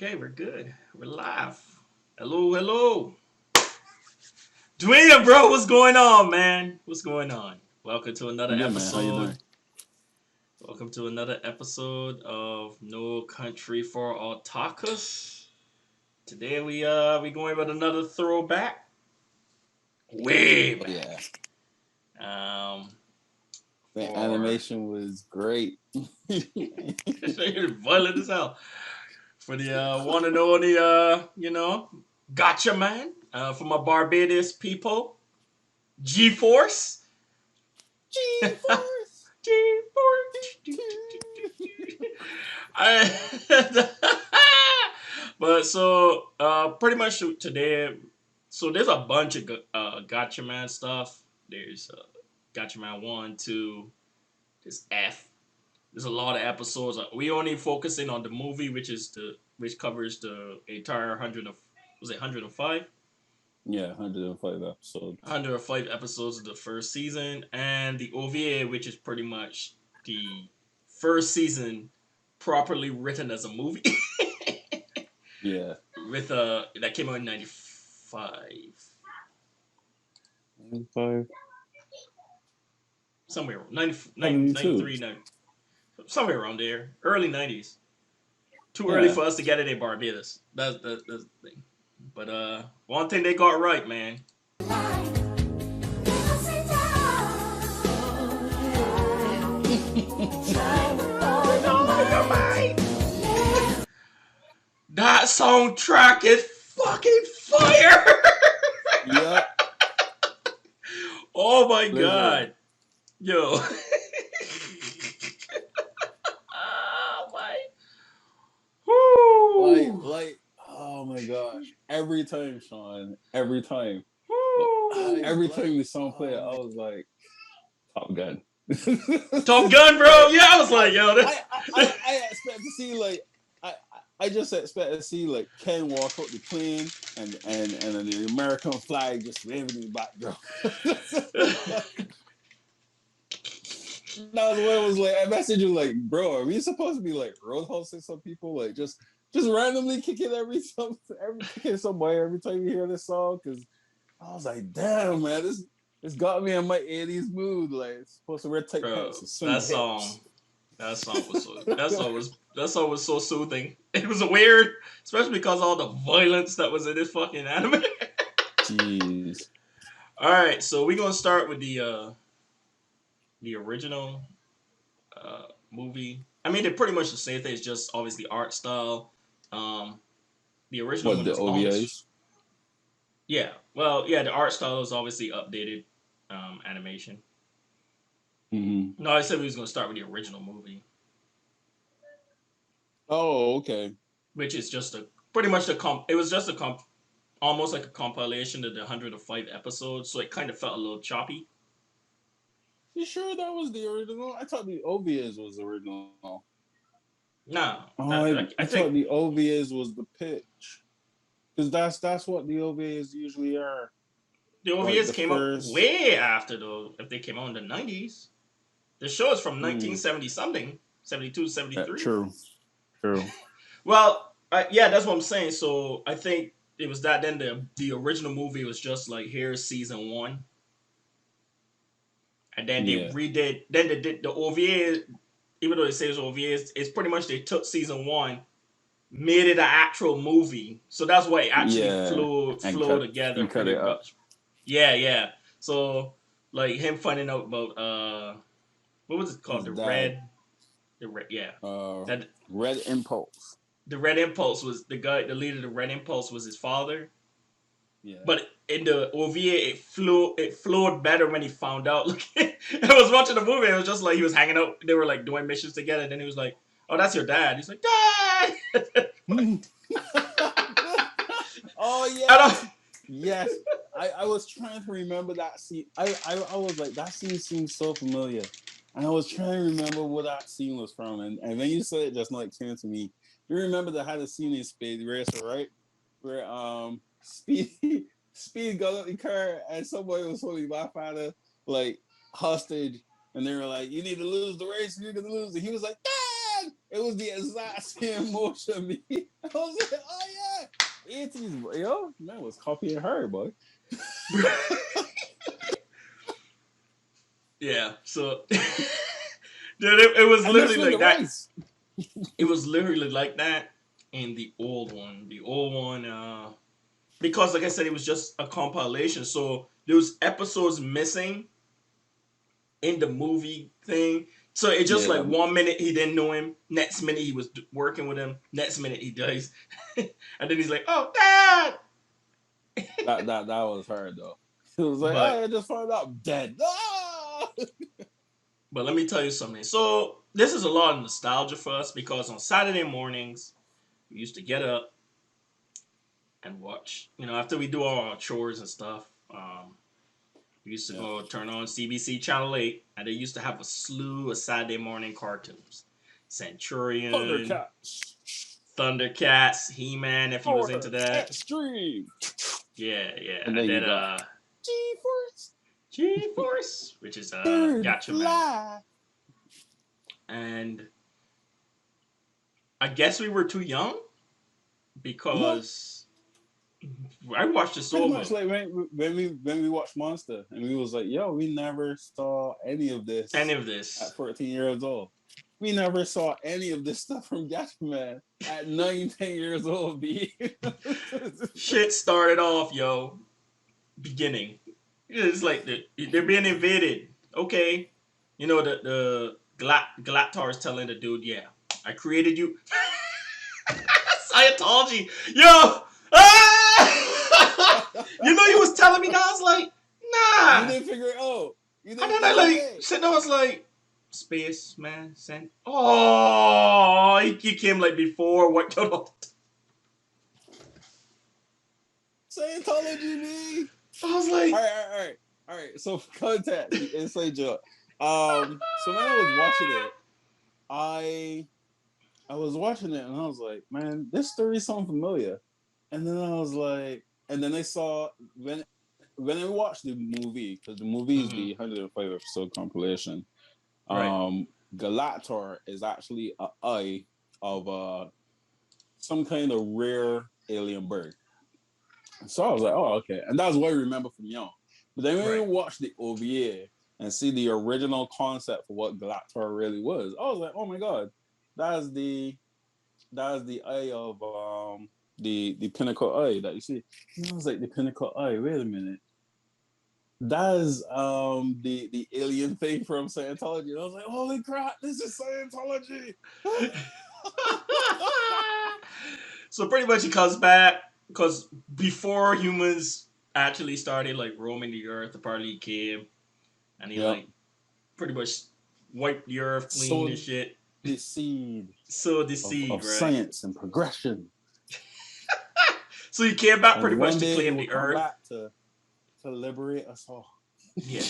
Okay, we're good. We're live. Hello, hello. Dwayne, bro, what's going on, man? What's going on? Welcome to another I'm good, man. How you episode. doing? Welcome to another episode of No Country for Otakus. Today we going with another throwback. Way Oh yeah, back. Um the for animation was great. violent as hell. For the one and only Gatchaman. For my Barbados people. G Force. G-force. G-Force. I, but so pretty much today, so there's a bunch of Gatchaman stuff. There's Gatchaman 1, 2, there's F. There's a lot of episodes. We only focusing on the movie, which covers the entire 100 of, was it 105? Yeah, 105 episodes. 105 episodes of the first season, and the OVA, which is pretty much the first season properly written as a movie. Yeah, With that came out in 95. 95, Somewhere 90, 72. 93, 90, somewhere around there. Early 90s. Too early Yeah, for us to get it in Barbados. That's the thing. But one thing they got right, man. That soundtrack is fucking fire! yep. Oh my Listen, god. Yo. Oh my. Woo. oh my gosh! Every time, Sean. Every time. Woo. Every time the song played, I was like, Top Gun. Top Gun, bro. like, Yeah, I was I, like, yo. I expect to see I just expect to see like Ken walk out the plane and the American flag just waving in the background. That was what it was like. I messaged you like, bro, are we supposed to be like roadhousing some people? Like just randomly kicking kicking somebody every time you hear this song? Because I was like, damn, man, this got me in my 80s mood. Like it's supposed to wear tight Bro, pants and swing the hips. that song was so that song was so soothing. It was weird, especially because all the violence that was in this fucking anime. Jeez. All right, so we're gonna start with the original movie. I mean, they're pretty much the same thing. It's just obviously art style. Um, the original What one the is almost, OVAs? yeah. Well, yeah, the art style is obviously updated animation. Mm-hmm. No, I said we was gonna start with the original movie, Oh, okay. which is just a pretty much the comp. It was just a comp, almost like a compilation of the 105 episodes, so it kind of felt a little choppy. You sure that was the original? I thought the OVAs was the original. No, Oh, I I thought think the OVAs was the pitch. Because that's what the OVAs usually are. the Like OVAs the came out first. way after though. If they came out in the 90s, the show is from Mm, 1970 something, 72, 73. true. True. Well, yeah, that's what I'm saying. So I think it was that. Then the original movie was just like, here's season one, and then they Yeah. redid. Then they did the OVA. Even though it says OVA, it's pretty much they took season one, made it an actual movie. So that's why it actually Yeah. flow together And cut pretty it up. much. Yeah, yeah. So like him finding out about what was it called? His dad. The red, yeah. Uh, That Red Impulse. the Red Impulse was the leader of the Red Impulse was his father. Yeah. But in the OVA, it flowed better when he found out. Like, I was watching the movie, it was just like he was hanging out. They were like doing missions together. And then he was like, "Oh, that's your dad." He's like, "Dad." Oh I yes. Yes. I was trying to remember that scene. I was like, that scene seems so familiar. And I was trying to remember where that scene was from. And when you said it just now it came to me. You remember that had a scene in Speed Racer, right? Where Speed Speed got out the car and somebody was holding my father like hostage and they were like, you need to lose the race, you're gonna lose. And he was like, Dad! It was the exact same motion. Me. I was like, oh yeah, 80s, yo, man was copying her, boy. Yeah. So, dude, it was And that's literally when like the that. rice. It was literally like that in the old one. The old one, because like I said, it was just a compilation. So there was episodes missing in the movie thing. So it just like Yeah, 1 minute he didn't know him, next minute he was working with him, next minute he dies, and then he's like, "Oh, Dad!" that was her though. It was like, But oh, I just found out I'm dead. Ah! but let me tell you something. So this is a lot of nostalgia for us because on Saturday mornings we used to get up and watch. You know, after we do all our chores and stuff, we used to Yeah. go turn on CBC Channel 8, and they used to have a slew of Saturday morning cartoons. Centurion, Thundercats. Thundercats, He-Man, if you was into Power that. Extreme. Yeah, yeah. And And then you then got G-Force. G-Force, which is Bird Gatchaman. fly. And I guess we were too young Yeah, because I watched this pretty over. much like when we watched Monster and we was like, yo, we never saw any of Any this of this. at 14 years old. We never saw any of this stuff from Gatchaman at 9, 10 years old, B. Shit started off, yo. Beginning. It's like they're being invaded. Okay. You know, the Galactar is telling the dude, yeah, I created you. Scientology. Yo! Ah! You know, you was telling me that. I was like, You nah. didn't figure it out. You And didn't then I figure it like out. sitting there, I was like, space man sent. Oh, he came like before. What? I Scientology, me. was All like, right, all right, all right. All right. So for context, the inside joke. So when I was watching it, I I was watching it and I was like, man, this story sounds familiar. And then I was like, and then I saw when I watched the movie, because the movie is mm-hmm. the 105 episode compilation. Right. Um, Galactor is actually a eye of some kind of rare alien bird. So I was like, oh, okay. And that's what I remember from young. But then when we Right. watch the OVA and see the original concept for what Galactor really was, I was like, oh my god, that's the that's the eye of the pinnacle eye that you see. And I was like, the pinnacle eye, wait a minute. That's the alien thing from Scientology. And I was like, holy crap, this is Scientology. So pretty much he comes back because before humans actually started like roaming the earth, the party came and he Yeah. like pretty much wiped the earth clean and So shit. the seed Sowed the of, seed, of right? science and progression. So he came back pretty And much one to day he claim will the come earth. back to liberate us all. Yeah,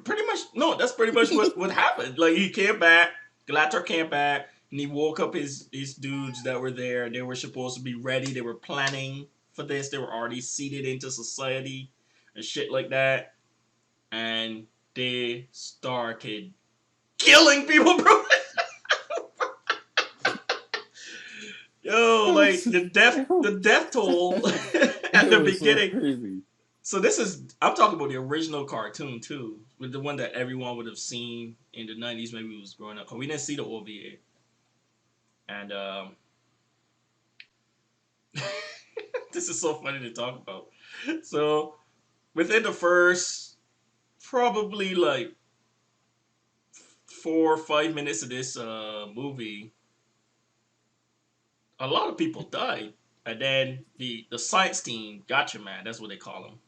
pretty much. No, that's pretty much what happened. Like he came back, Galactor came back, and he woke up his dudes that were there. They were supposed to be ready. They were planning for this. They were already seeded into society and shit like that. And they started killing people, bro. Yo, It like was, the death toll at it the was so beginning. crazy. So this is I'm talking about the original cartoon too, with the one that everyone would have seen in the '90s. Maybe we was growing up, 'cause we didn't see the OVA, and this is so funny to talk about. So within the first probably like 4 or 5 minutes of this movie, a lot of people died, and then the science team, Gatchaman, that's what they call them.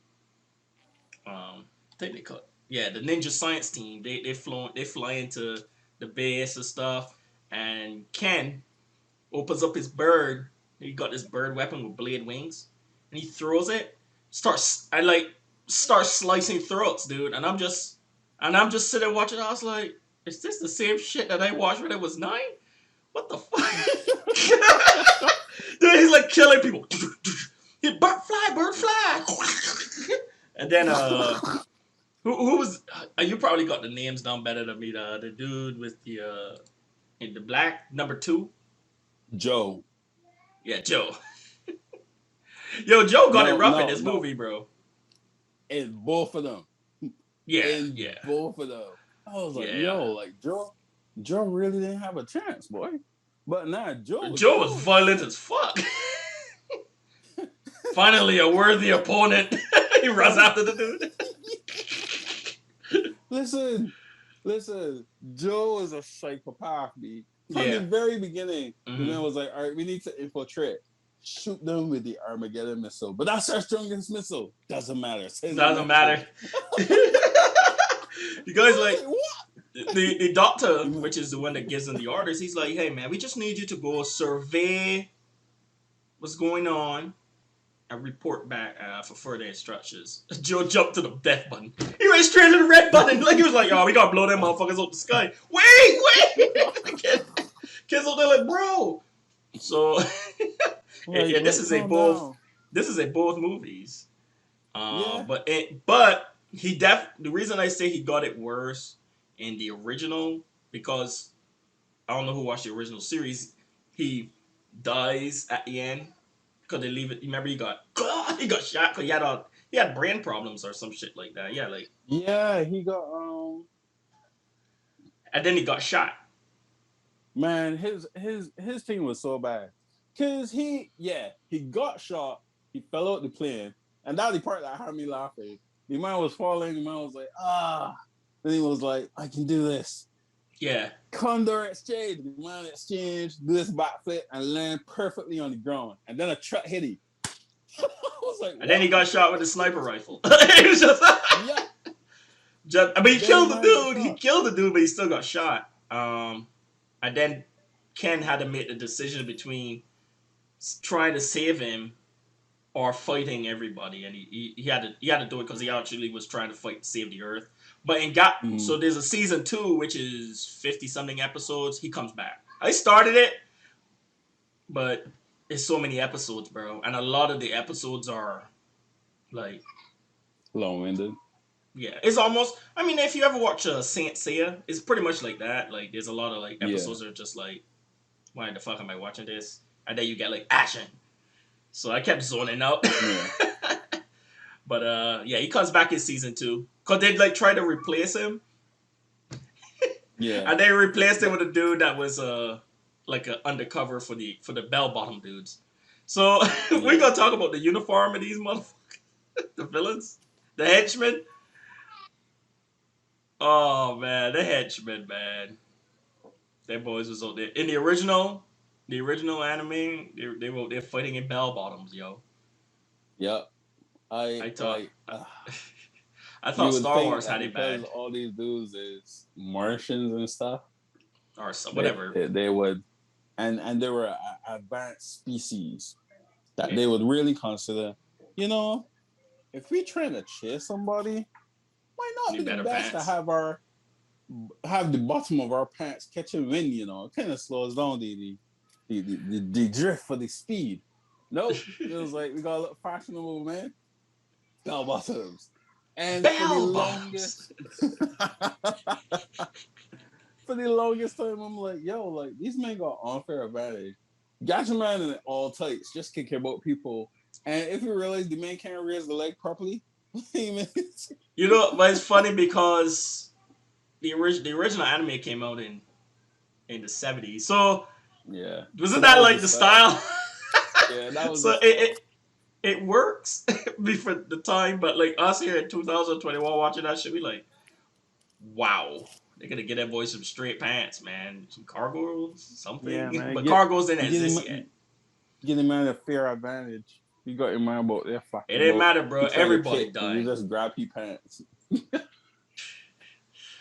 I think they call yeah the Ninja Science Team. They fly into the base and stuff, and Ken opens up his bird. He got this bird weapon with blade wings, and he throws it. Starts slicing throats, dude. And I'm just sitting watching. I was like, is this the same shit that I watched when I was 9? What the fuck? Dude, he's like killing people. He bird fly. And then who was you probably got the names down better than me. The dude with the In the black number 2. Joe. Yeah, Joe. Yo, Joe got it No, rough in no, this no. movie, bro. In both of them. Yeah, In yeah, both of them. I was like, yeah. yo, like Joe really didn't have a chance, boy. But nah, Joe was Joe was cool as violent shit. as fuck. Finally, a worthy opponent. He runs after the dude. listen, listen. Joe is a psychopath, B. From the Yeah. very beginning, the Hmm. man was like, all right, we need to infiltrate. Shoot them with the Armageddon missile. But that's our strongest missile. Doesn't matter. Send a Doesn't matter. message. You guys I was like like, what? the doctor, which is the one that gives them the orders. He's like, "Hey man, we just need you to go survey what's going on and report back for further instructions." Joe jumped to the death button. He went straight to the red button. Like he was like, "Oh, we gotta blow them motherfuckers up the sky." Wait. Kids up there like, bro. So, and this is a Calm both. down. This is a both movies. Yeah. But the reason I say he got it worse in the original, because I don't know who watched the original series. He dies at the end because they leave it. Remember, he got shot because he had brain problems or some shit like that. Yeah, like, Yeah, he got and then he got shot. man, his team was so bad. Cause he got shot, he fell out the plane, and that the part that had me laughing. The man was falling, the man was like, ah. Then he was like, I can do this. Yeah, Condor exchange. The man exchanged, do this backflip, and land perfectly on the ground. And then a truck hit him. I was like, and then what? he got shot with a sniper rifle. It was just, Yeah. I mean, he Then the killed the man got dude. He shot. killed the dude, but he still got shot. And then Ken had to make the decision between trying to save him or fighting everybody, and he had to do it because he actually was trying to fight to save the Earth. But Mm-hmm. so there's a season 2, which is 50 something episodes. He comes back. I started it, but it's so many episodes, bro, and a lot of the episodes are like, Long-winded. yeah, it's almost. I mean, if you ever watch Saint Seiya, it's pretty much like that. Like, there's a lot of like Yeah. episodes that are just like, why the fuck am I watching this? And then you get like action. So I kept zoning out. Yeah. But yeah, he comes back in season 2 because they like try to replace him, Yeah. and they replaced him with a dude that was like a undercover for the bell bottom dudes. So we're Yeah. gonna talk about the uniform of these motherfuckers, the villains, the henchmen. Oh man, the henchmen, man. Them boys was out there in the original anime. They're fighting in bell bottoms, yo. Yep. I thought Like I you thought would Star think Wars that had it because bad all these dudes is Martians and stuff, or so, they whatever. they would and they were advanced species that Yeah, they would really consider. You know, if we trying to chase somebody, why not need be the better best to pants. have the bottom of our pants catch a wind? You know, it kind of slows down the drift for the speed. Nope, it was like we got to look fashionable, man. Bell bottoms. And for the Bell bottoms. longest for the longest time, I'm like, yo, like these men got unfair advantage. Gatchaman in all tights, just kick about people. And if you realize the man can't raise the leg properly, You know, but it's funny because the original anime came out in the 70s. So yeah. So wasn't that that was the like the style. style? Yeah, that was So the style. it works for the time, but like us here in 2021 watching that shit, we like, wow. They're gonna get that boy some straight pants, man. Some cargos, Yeah, something. man. But cargos didn't Get exist him yet. get him man a fair advantage. You got your mind about their It fucking didn't boat. matter, He bro. trying to Everybody kick and you died. just grab his pants. So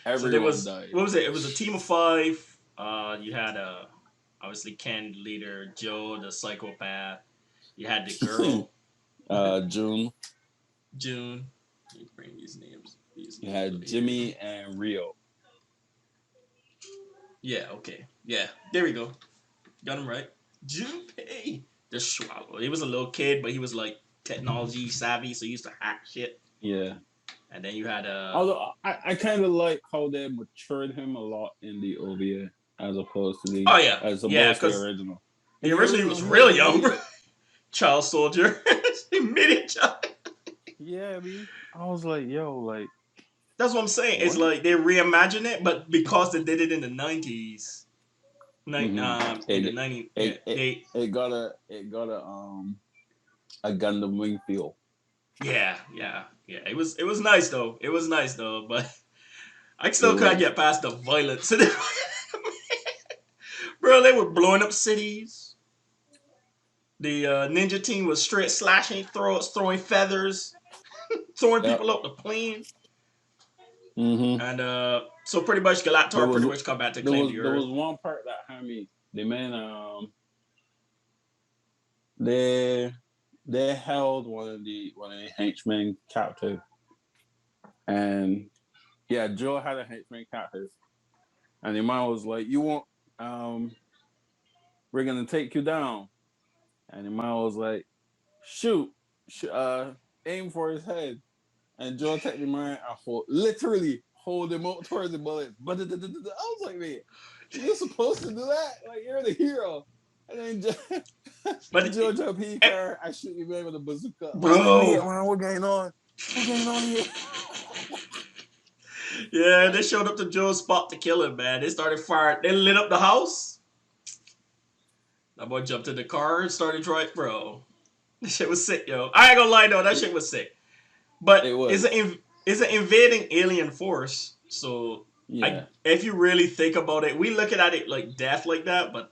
there Everyone was died. what was it? It was a team of 5. You had obviously Ken leader, Joe the psychopath. You had the girl, June. June. Let me bring these names. These You names had over here. Jimmy and Rio. Yeah, okay. Yeah, there we go. Got him right. Junpei the Swallow. He was a little kid, but he was like technology savvy, so he used to hack shit. Yeah. And then you had Although I kind of like how they matured him a lot in the OVA. as opposed to Oh yeah, the because original. the And the original he original, was he was real an young, bro. idiot. Child soldier, immediate child. Yeah, I mean, I was like, yo, like That's what I'm saying. It's what? like they reimagined it, but because they did it in the 90s, Mm-hmm. in the 90s, yeah, they, It got a Gundam wing feel. yeah. It was nice though. It was nice though, but I It still can't was. get past the violence. Bro, they were blowing up cities. The ninja team was straight slashing, throwing feathers, throwing Yep. people up the plane, Mm-hmm. and so pretty much There Galactor was pretty much come back to claim the there was Earth. one part that had me. The man they held one of the henchmen captive, and yeah, Joe had a henchman captive, and the man was like, "You want we're gonna take you down," and the man was like, "Shoot, aim for his head." And Joe took the man and literally hold him up towards the bullets. But I was like, man, you're supposed to do that? Like, you're the hero. And then But Joe jump he eh, car, I shoot the man with a bazooka. I was like, wait, bro, man, what going on? What going on here? yeah, they showed up to Joe's spot to kill him, man. They started firing. They lit up the house. That boy jumped in the car and started driving. Bro, that shit was sick, yo. I ain't gonna lie, though. That shit was sick. It But was. it's an invading alien force. So, Yeah. if you really think about it, we looking at it like death like that, but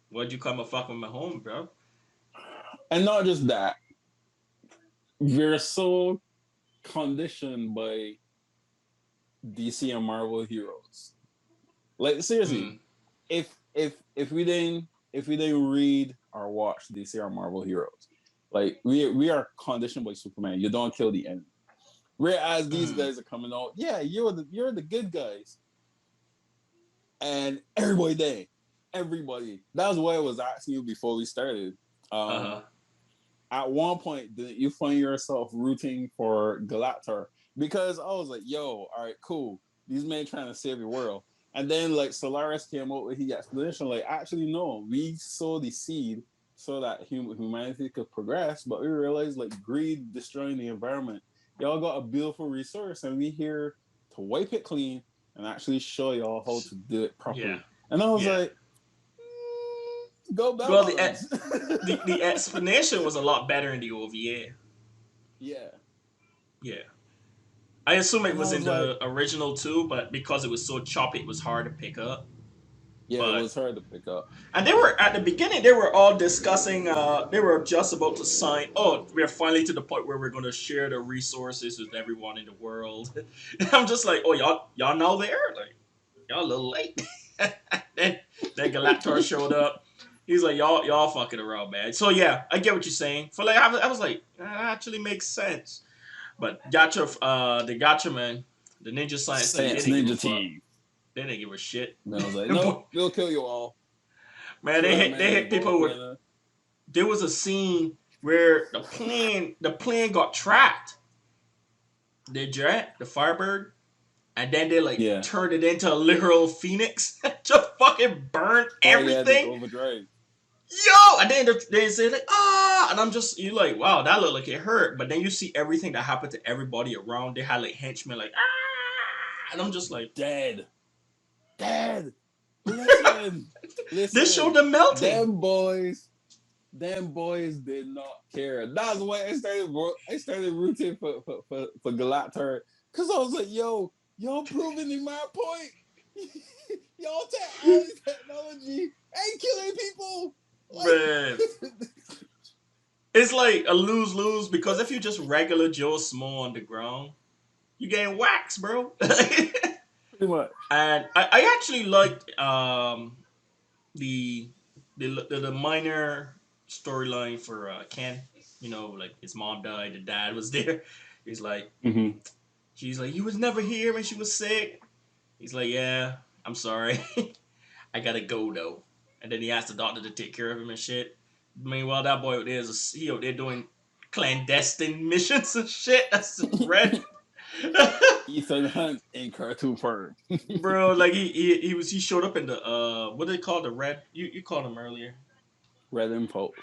why'd you come and fuck with my home, bro? And not just that, we're so conditioned by DC and Marvel heroes. Like, seriously, Mm. if we didn't read or watch DC or Marvel heroes, like we are conditioned by Superman. You don't kill the enemy. Whereas these Mm. guys are coming out, yeah, you're the good guys, and everybody dead. Everybody. That's why I was asking you before we started. Uh Um, huh. at one point, did you find yourself rooting for Galactor? Because I was like, yo, all right, cool. These men trying to save the world. And then like Solaris came out with his explanation, like, actually, no, we sowed the seed so that humanity could progress, but we realized like greed destroying the environment. Y'all got a beautiful resource, and we here to wipe it clean and actually show y'all how to do it Yeah. properly. And I was Yeah. like, go Well, Belmonts. the explanation was a lot better in the OVA. Yeah. Yeah. I assume it And I was in was like, the original too, but because it was so choppy, it was hard to pick up. yeah, it But was hard to pick up. and they were at the beginning. They were all discussing. They were just about to sign. Oh, we're finally to the point where we're going to share the resources with everyone in the world. And I'm just like, oh, y'all now there? Like, y'all a little late. then Galactor showed up. He's like, y'all fucking around, man. So yeah, I get what you're saying. For like, I was like, that actually makes sense. But the Gatchaman, the Ninja Science team, they Science didn't give a Ninja fuck. Team. They didn't give a shit. And I was like, nope, we'll kill you all. Man, Throw that they man in the hit people with. volcano. There was a scene where the plane got trapped. The jet, the Firebird, and then they like Yeah. turned it into a literal phoenix. Just fucking burned Oh yeah, the everything. overdrive. Yo, and then they say like and I'm just you like wow that looked like it hurt, but then you see everything that happened to everybody around. They had like henchmen like and I'm just like Dead. Dead. Listen. they showed Listen. them melting. Them boys did not care. That's why I started rooting for Galactor. Cause I was like, yo, y'all proving in my point. Y'all take all this technology and killing people. Man, Like it's like a lose lose because if you just regular Joe Small on the ground, you getting waxed, bro. pretty much. And I actually liked the the minor storyline for Ken. You know, like his mom died, the dad was there. He's like, Mm-hmm. she's like, you was never here when she was sick. He's like, yeah, I'm sorry, I gotta go though. And then he asked the doctor to take care of him and shit. Meanwhile, that boy out there is he out there doing clandestine missions and shit. That's red. Ethan Hunt in cartoon form. Bro, like he showed up in the what do they call the red? You called him earlier. Red Impulse.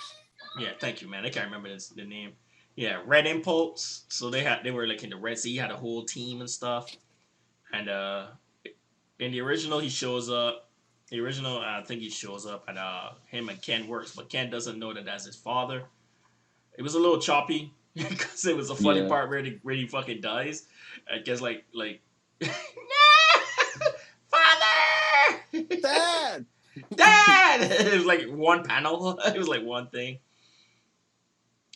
Yeah, thank you, man. I can't remember the name. Yeah, Red Impulse. So they were like in the Red Sea. He had a whole team and stuff. And in the original, he shows up. The original, I think he shows up, and him and Ken works, but Ken doesn't know that that's his father. It was a little choppy because it was a funny Yeah. part where he fucking dies. I guess like father, Dad! dad. It was like one panel. It was like one thing.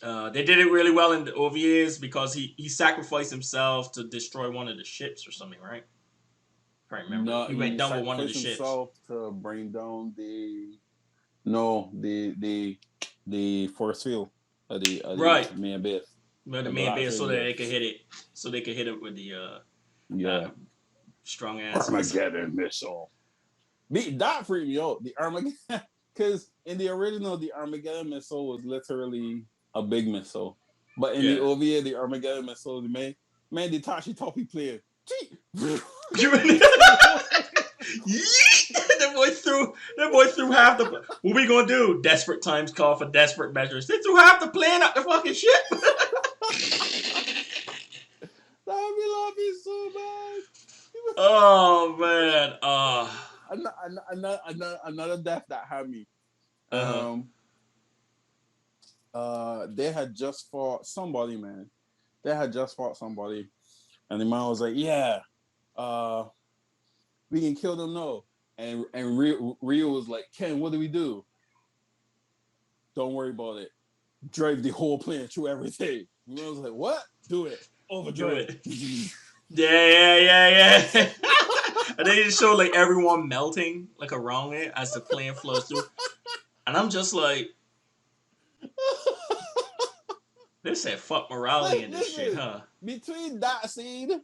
They did it really well in the OVAs because he sacrificed himself to destroy one of the ships or something, right? I can't remember. No, He went he down with one of the sacrificed ships. himself to bring down the force field of the Right. main base. But the The main black base so that field. they could hit it. So they could hit it with the Yeah. strong ass. Armageddon missile. That freaked me out. The Armageddon, because in the original, the Armageddon missile was literally a big missile, but in the Yeah. OVA, the Armageddon missile, man, the Tashi Topi player. That boy threw half the. What we gonna do? Desperate times call for desperate measures. They threw half the plane out the fucking ship. That would be laughing so bad. Oh man. Another death that had me. Uh-huh. They had just fought somebody, man. They had just fought somebody, and the man was like, "Yeah, we can kill them now." And Rio was like, "Ken, what do we do?" Don't worry about it. Drive the whole plane through everything. And I was like, "What? Do it. Do Overdrive." it. Yeah. And they just show like everyone melting like around it as the plane flows through. And I'm just like, they said fuck morality in this shit, Listen, huh? between that scene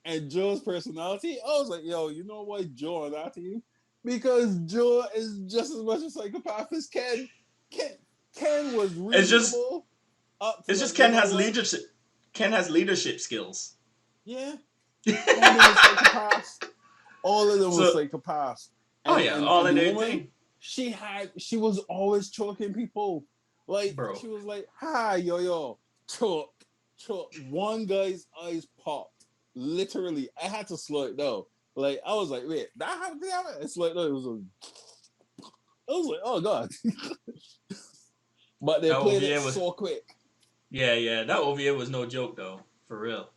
and Joe's personality, I was like, yo, you know why Joe on that team? Because Joe is just as much a psychopath as Ken. Ken was It's just reasonable up to it's like, just you Ken know has what? leadership. Ken has leadership skills. Yeah. All of them were psychopaths. All of them were So, psychopaths. oh And yeah, and, all and in the their woman, thing, she was always choking people. Like bro. she was like, hi, yo, choke. One guy's eyes popped. Literally, I had to slow it down. Like I was like, wait, that happened? It's like no, it was I was like, oh god. But they That played it OVA was so quick. yeah. That OVA was no joke though, for real.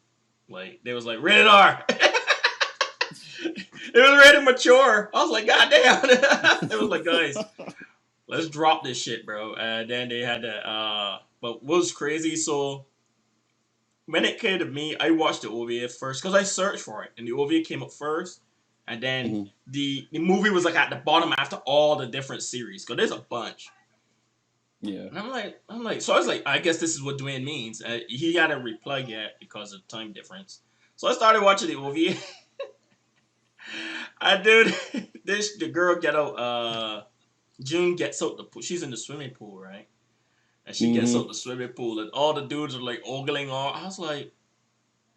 Like they was like rated R. It was rated mature. I was like, God damn. It was like, guys, let's drop this shit, bro. And then they had that. But what was crazy? So when it came to me, I watched the OVA first because I searched for it, and the OVA came up first, and then Mhm. the movie was like at the bottom after all the different series. Cause there's a bunch. Yeah. And so I was like, I guess this is what Dwayne means. He hadn't replied yet because of time difference. So I started watching the OVA. I dude, the girl get out. June gets out the pool. She's in the swimming pool, right? And she gets Mm-hmm. out the swimming pool, and all the dudes are like ogling on. I was like,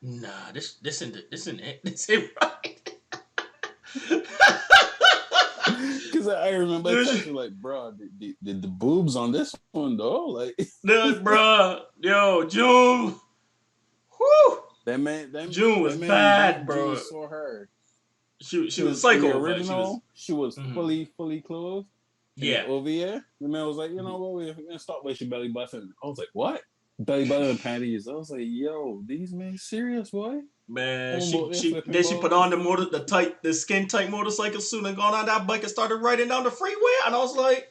nah, this isn't it. This ain't right. Because I remember Dude, texting like, bro, the boobs on this one though, like bruh, yo, June, whoo, June was that man bad, beat June bro. so hard. She was Because in the psycho, but she was. original, she was Mm-hmm. fully clothed. In the Yeah. OVA, the man was like, you know what, we're gonna stop with your belly button. I was like, what? Belly button and panties. I was like, yo, these men serious, boy? Man, On about their then flipping she put balls. on the skin tight motorcycle suit and gone on that bike and started riding down the freeway, and I was like,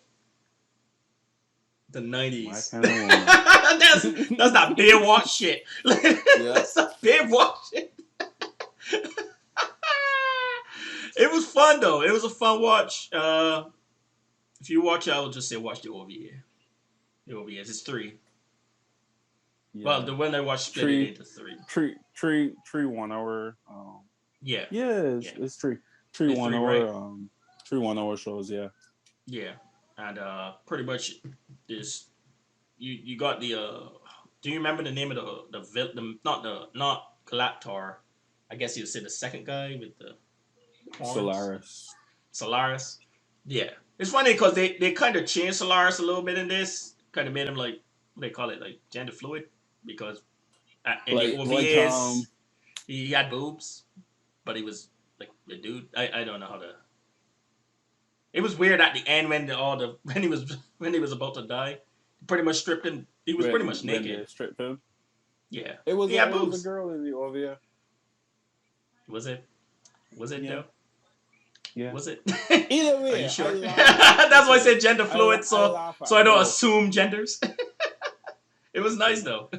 the My '90s. kind of woman. That's not Baywatch shit. Yeah. That's not Baywatch shit. It was fun though. It was a fun watch. If you watch it, I would just say watch the OVA. The OVAs. It's three. Well, Yeah. the one I watched split it Tree into three. tree 1 hour. Yeah, Yeah, yeah. it's tree It's one three, right? hour 1 hour shows, yeah. Yeah, and pretty much you got the. Do you remember the name of the not Colaptor. I guess you would say the second guy with the horns. Solaris. Solaris. Yeah. It's funny because they kind of changed Solaris a little bit in this. Kind of made him like, what they call it, like gender fluid. Because in the Like OVAs, he had boobs, but he was like a dude. I don't know how to. It was weird at the end when when he was about to die. Pretty much stripped him. He was pretty much when naked. they stripped him. Yeah. It was He had it was a boobs. girl in the OVA. Was it? Was it Yeah. though? Yeah. Was it? Either Are way, you sure? I That's why I said gender fluid, I so laugh I at don't both. assume genders. It was nice though.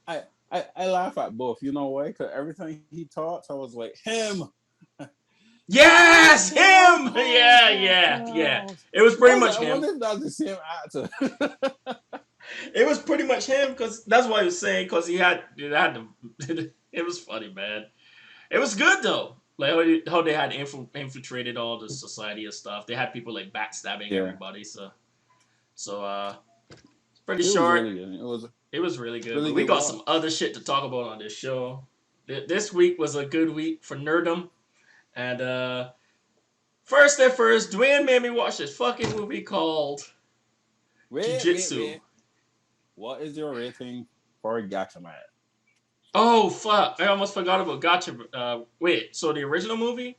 I laugh at both. You know why? Because every time he talks, I was like, him. Yes, him. Yeah. It was I pretty was much like, I him. wonder if that's the same actor. It was pretty much him because that's why I was saying because he had the. It was funny, man. It was good though. Like how they had infiltrated all the society and stuff. They had people like backstabbing Yeah. everybody. So pretty It was short. really good. It was really good. Really But we good got watch. some other shit to talk about on this show. This week was a good week for nerdom. And first and first, Dwayne made me watch this fucking movie called Jujitsu. Wait. What is your rating for Gatchaman? Oh fuck! I almost forgot about Gotcha. Wait, so the original movie?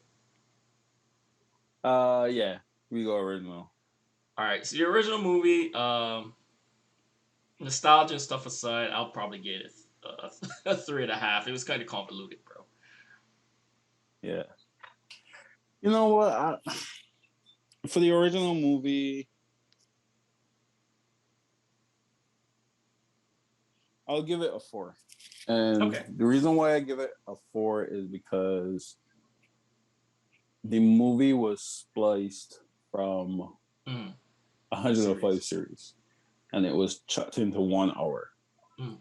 Yeah, we go original. All right, so the original movie, nostalgia and stuff aside, I'll probably get it a 3.5. It was kind of convoluted, bro. Yeah. You know what? For the original movie, I'll give it a 4. And Okay. the reason why I give it a 4 is because the movie was spliced from 105 series, and it was chucked into 1 hour. It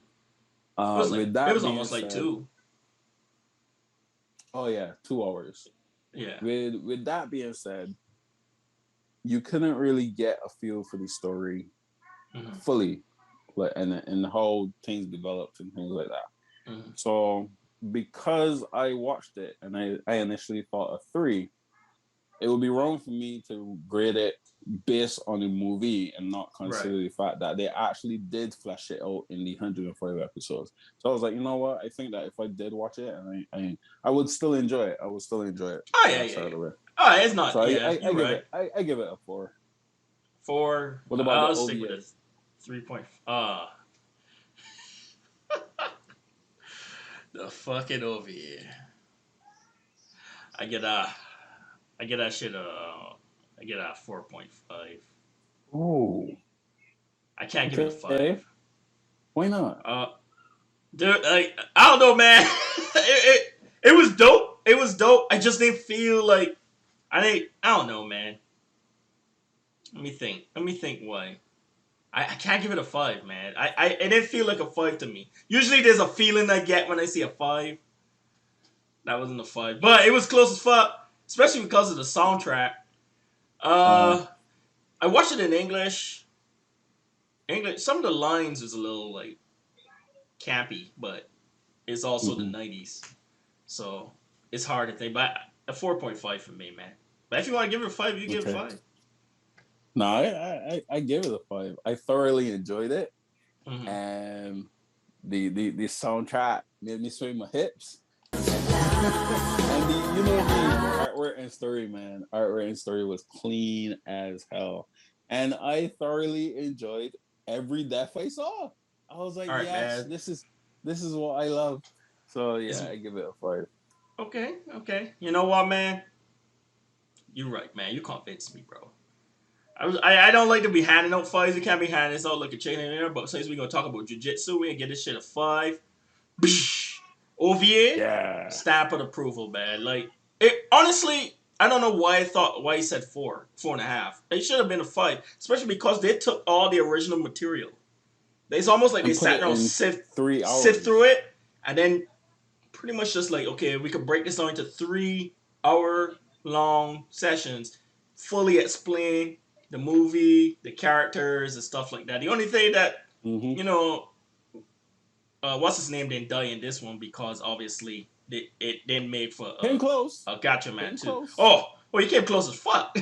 was it was almost like 2. Oh yeah, 2 hours. Yeah. With that being said, you couldn't really get a feel for the story fully, like and how things developed and things like that. So because I watched it and I initially thought a 3, it would be wrong for me to grade it based on the movie and not consider the fact that they actually did flesh it out in the 105 episodes. So I was like, you know what? I think that if I did watch it, and I would still enjoy it. I would still enjoy it. Oh yeah. Oh, it's not. So I I give it a 4. 4. What about I'll the stick OVA? with a 3. The fucking OVA. I get that shit. I get a 4.5. Oh, I can't give it a 5. Why not? Dude, like I don't know, man. It was dope. It was dope. I just didn't feel like I don't know, man. Let me think why. I can't give it a 5, man. It didn't feel like a 5 to me. Usually there's a feeling I get when I see a 5. That wasn't a 5. But it was close as fuck. Especially because of the soundtrack. I watched it in English. Some of the lines is a little like campy, but it's also the 90s. So it's hard to think. But a 4.5 for me, man. But if you want to give it a 5, you give it a 5. No, I give it a 5. I thoroughly enjoyed it. And the soundtrack made me swing my hips. And the artwork and story, man. Artwork and story was clean as hell. And I thoroughly enjoyed every death I saw. I was like, right, yes, man. this is what I love. So yeah, I give it a 5. Okay. You know what, man? You're right, man. You convinced me, bro. I don't like to be handing out 5s. You can't be handing this out like a chain in there. But since we're gonna talk about jujitsu, we gonna get this shit a 5. OVA, Yeah. stamp of approval, man. Like it. Honestly, I don't know why he said 4.5. It should have been a 5, especially because they took all the original material. It's almost like they sat down, sift through it, and then pretty much just like, okay, we could break this down into 3-hour-long sessions, fully explain the movie, the characters, and stuff like that. The only thing that what's his name didn't die in this one because obviously it didn't make for Came close. a Gatchaman Came too. close. Oh, he came close as fuck.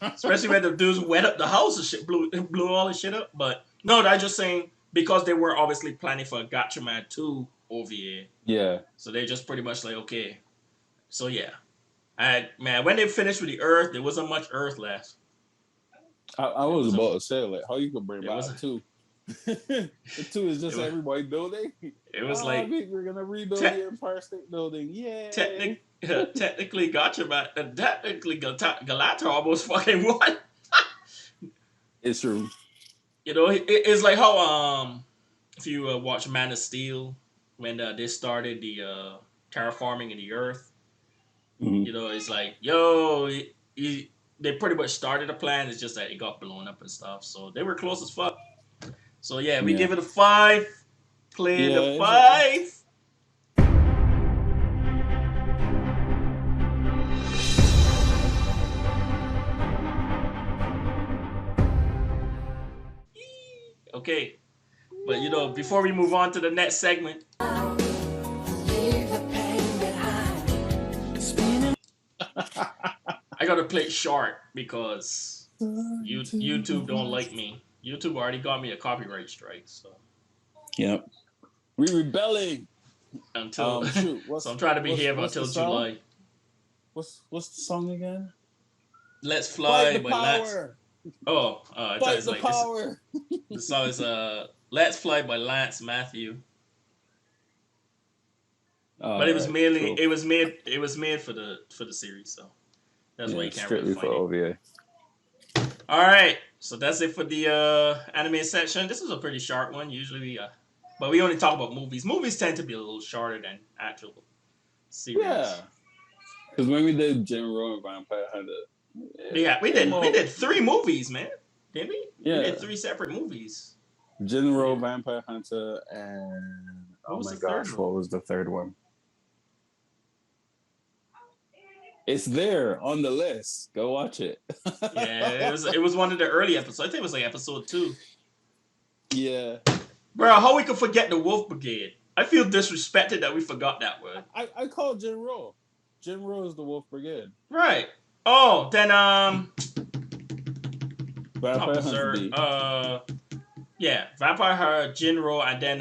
Especially when the dudes wet up the house and shit, blew all the shit up. But no, I'm just saying because they were obviously planning for a Gatchaman II OVA. Yeah. So they just pretty much like, okay. So yeah. And man, when they finished with the Earth, there wasn't much Earth left. I was about to say, like, how you could bring it back was two? The two is just it was, everybody building. it was like We're gonna rebuild te- the Empire State Building. Yay! technically Gatchaman, technically Galata almost fucking won. It's true. You know, it's like how if you watch Man of Steel when they started the terraforming in the Earth. Mm-hmm. You know, it's like they pretty much started a plan. It's just that it got blown up and stuff. So they were close as fuck. So yeah, we give it a 5. Play the 5. Okay, but you know, before we move on to the next segment, I gotta play it short because YouTube don't like me. YouTube already got me a copyright strike, so. Yep. We rebelling Until shoot, so I'm trying to behave until July. What's the song again? Let's Fly Fight the by Power. I thought it was Fight the like Power. the song is Let's Fly by Lance Matthew. But it was mainly cool. it was made for the series, so that's why you can't really find for OVA. All right, so that's it for the anime section. This was a pretty short one. Usually, but we only talk about movies. Movies tend to be a little shorter than actual series. Yeah, because when we did Jinro and Vampire Hunter, we did 3 movies, man. Didn't we? Yeah, we did 3 separate movies. Jinro, Vampire Hunter, and oh my gosh, what was the third one? It's there on the list. Go watch it. Yeah, it was one of the early episodes. I think it was like episode 2. Yeah. Bro, how we could forget the Wolf Brigade? I feel disrespected that we forgot that word. I call Jinro. Jinro is the Wolf Brigade. Right. Oh, then Vampire Hunter. Yeah, Vampire Hunter, Jinro, and then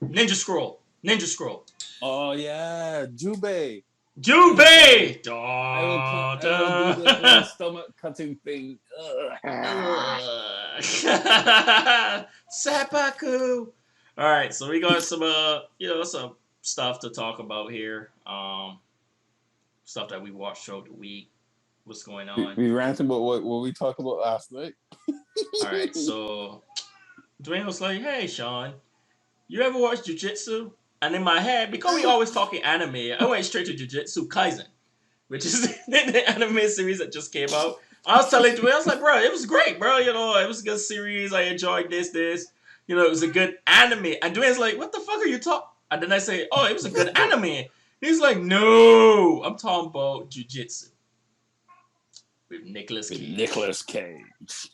Ninja Scroll. Oh yeah, Jubei. Jubei! I will do this stomach cutting thing. Seppuku! Alright, so we got some some stuff to talk about here. Stuff that we watched throughout the week. What's going on? We ranted about what we talked about last night. Alright, so Dwayne was like, hey Sean, you ever watch Jujitsu? And in my head, because we always talking anime, I went straight to Jujutsu Kaisen, which is the anime series that just came out. I was telling Dwayne, I was like, bro, it was great, bro. You know, it was a good series. I enjoyed this. You know, it was a good anime. And Dwayne's like, what the fuck are you talking? And then I say, oh, it was a good anime. He's like, no, I'm talking about Jujitsu with Nicolas Cage.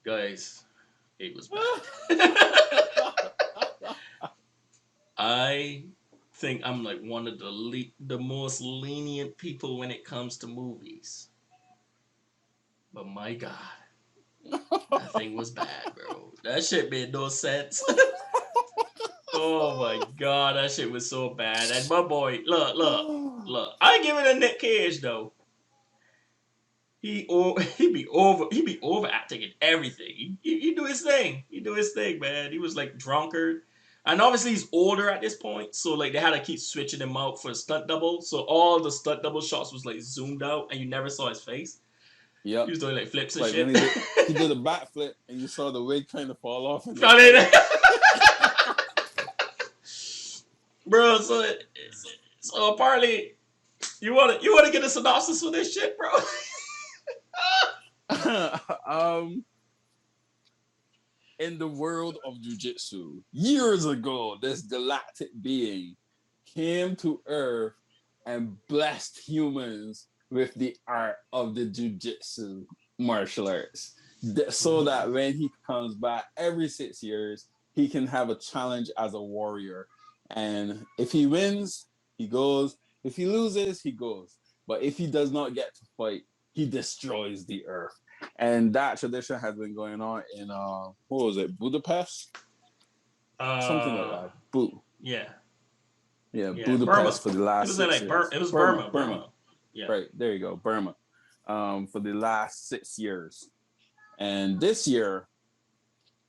Guys, it was bad. I think I'm like one of the most lenient people when it comes to movies. But my God, that thing was bad, bro. That shit made no sense. Oh my God, that shit was so bad. And my boy, look. I give it a Nick Cage though. He be overacting in everything. He do his thing. Man. He was like drunkard. And obviously he's older at this point, so like they had to keep switching him out for a stunt double. So all the stunt double shots was like zoomed out and you never saw his face. Yep. He was doing like flips and like shit. He did a backflip and you saw the wig kind of fall off. Bro, so apparently you wanna get a synopsis for this shit, bro? In the world of Jujitsu, years ago, this galactic being came to Earth and blessed humans with the art of the Jujitsu martial arts, so that when he comes back every 6 years, he can have a challenge as a warrior. And if he wins, he goes. If he loses, he goes. But if he does not get to fight, he destroys the earth. And that tradition has been going on in what was it, Budapest? Something like that. Yeah. Yeah, Yeah, Burma. Budapest for the It last was in 6 years. it was Burma, Burma, Burma. Burma. Yeah. Right, there you go, Burma. For the last 6 years. And this year,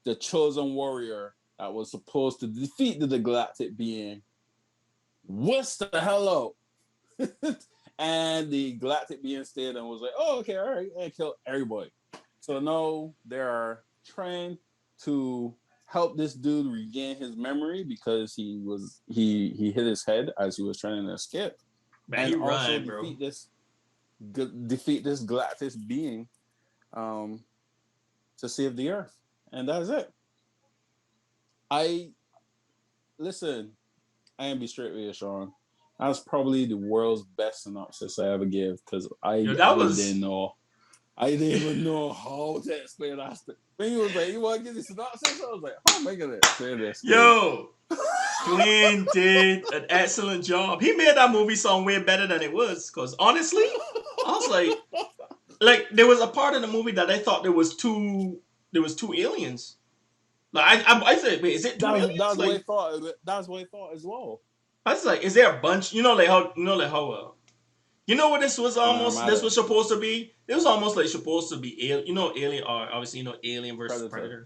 the chosen warrior that was supposed to defeat the galactic being was the hell out. And the galactic being stayed and was like, oh, okay, all right, and killed everybody. So now they are trying to help this dude regain his memory because he hit his head as he was trying to escape. Man, And he also run, bro. defeat this galactic being to save the earth. And that's it. I ain't be straight with you, Sean. That's probably the world's best synopsis I ever gave because I didn't know. I didn't even know how to explain that. When he was like, "You want to give the synopsis?" I was like, "How am I gonna explain this?" Yo, Glenn did an excellent job. He made that movie sound way better than it was. Cause honestly, I was like there was a part of the movie that I thought there was two aliens. Like I said, wait, is it two aliens? That's what I thought. That's what I thought as well. I was like, is there a bunch? You know, like how you know what this was almost? This was supposed to be. It was almost like supposed to be alien. You know, alien. Obviously, you know, Alien versus Predator.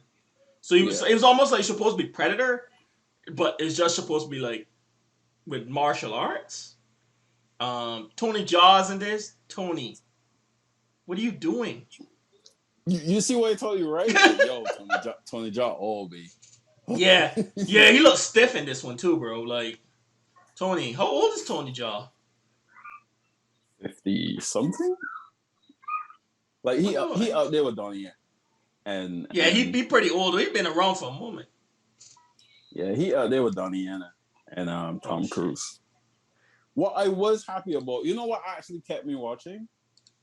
So it was almost like supposed to be Predator, but it's just supposed to be like with martial arts. Tony Jaw's in this. Tony, what are you doing? You see what I told you, right? Yo, Tony Jaw, old B. Yeah, he looks stiff in this one too, bro. Like Tony, how old is Tony Jaw? 50 something. Like he up there with Donnie Yen. And he'd be pretty old. He'd been around for a moment. Yeah, he up there with Donnie Yen and Tom Cruise. What I was happy about, you know what actually kept me watching?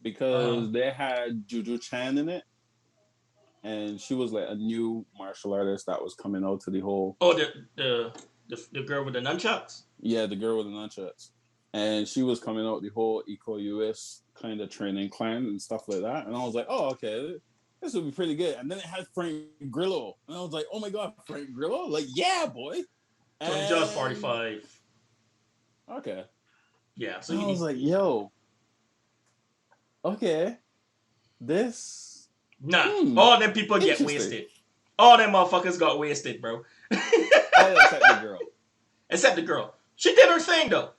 Because they had Juju Chan in it. And she was like a new martial artist that was coming out to the whole. Oh, the girl with the nunchucks? Yeah, the girl with the nunchucks. And she was coming out the whole Eco US kind of training clan and stuff like that. And I was like, oh, okay, this would be pretty good. And then it had Frank Grillo. And I was like, oh my God, Frank Grillo? Like, yeah, boy. Tony Jaw's 45. Okay. Yeah. So I was like, yo, okay, this. All them people get wasted. All them motherfuckers got wasted, bro. Except the girl. Except the girl. She did her thing, though.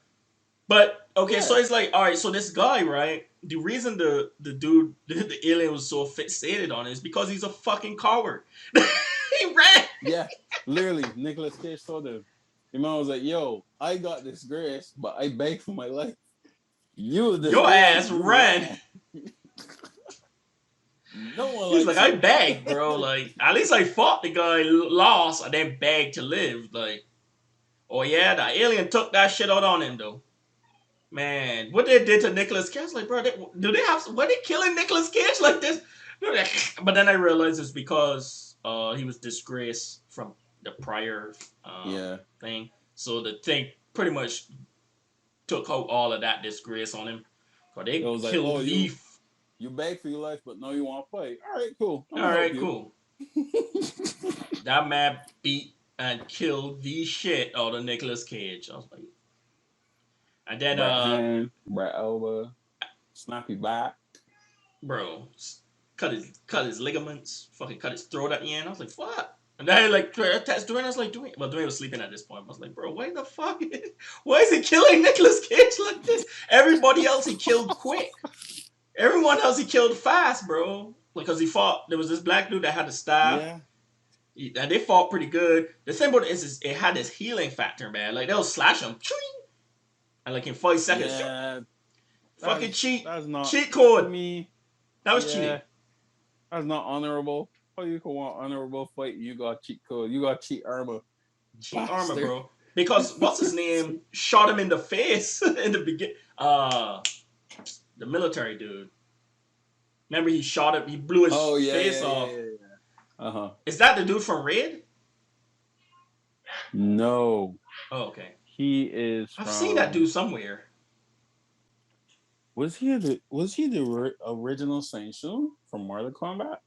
But, okay, so it's like, all right, so this guy, right, the reason the dude, the alien was so fixated on it is because he's a fucking coward. He ran. Yeah, literally, Nicolas Cage told him. Your mom was like, yo, I got disgrace, but I begged for my life. Your ass ran. No one He's like, I begged, bro. Like, at least I fought the guy, lost, and then begged to live. Like, oh yeah, the alien took that shit out on him, though. Man, what they did to Nicolas Cage, like, bro, were they killing Nicolas Cage like this? But then I realized it's because he was disgraced from the prior thing. So the thing pretty much took out all of that disgrace on him. So they killed Leaf. You begged for your life, but now you want to play. All right, cool. Cool. That man beat and killed the shit out of Nicolas Cage. I was like, and then right elbow, snappy back, bro, cut his ligaments, fucking cut his throat at the end. I was like, fuck. And then like Dwayne was like, Dwayne was sleeping at this point. I was like, bro, why the fuck? Why is he killing Nicolas Cage like this? Everybody else he killed quick. Everyone else he killed fast, bro. Because he fought. There was this black dude that had a staff. Yeah. And they fought pretty good. The thing about it is it had this healing factor, man. Like they'll slash him, and like in 5 seconds, fucking cheat. That's not cheat code. Me, that was cheating. That's not honorable. How you can want honorable fight? You got cheat code. You got cheat armor. Cheat armor, bro. Because what's his name shot him in the face in the beginning. the military dude. Remember, he shot him. He blew his Oh yeah, face yeah, yeah, off. yeah, yeah. Uh huh. Is that the dude from Raid? No, Oh, okay. he is I've seen that from. dude somewhere. Was he the original Saint from Mortal Kombat?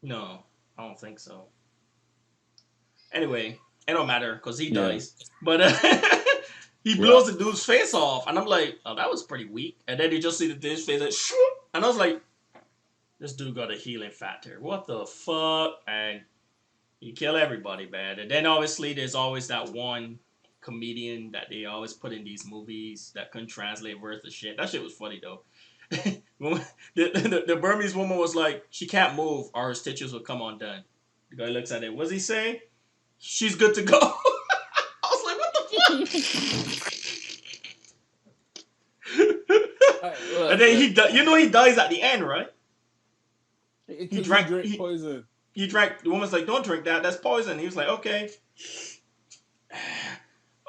No, I don't think so. Anyway, it don't matter because he Yeah, dies. But he yeah, blows the dude's face off, and I'm like, oh, that was pretty weak. And then you just see the dude's face, like, shoop, and I was like, this dude got a healing factor. What the fuck? And he kill everybody, man. And then obviously there's always that one comedian that they always put in these movies that couldn't translate worth of shit. That shit was funny though. The Burmese woman was like, she can't move or her stitches will come undone. The guy looks at it. What's he say? She's good to go. I was like, what the fuck? And then he dies at the end, right? He Because he drank. drank poison. He drank. The woman's like, "Don't drink that. That's poison." He was like, "Okay."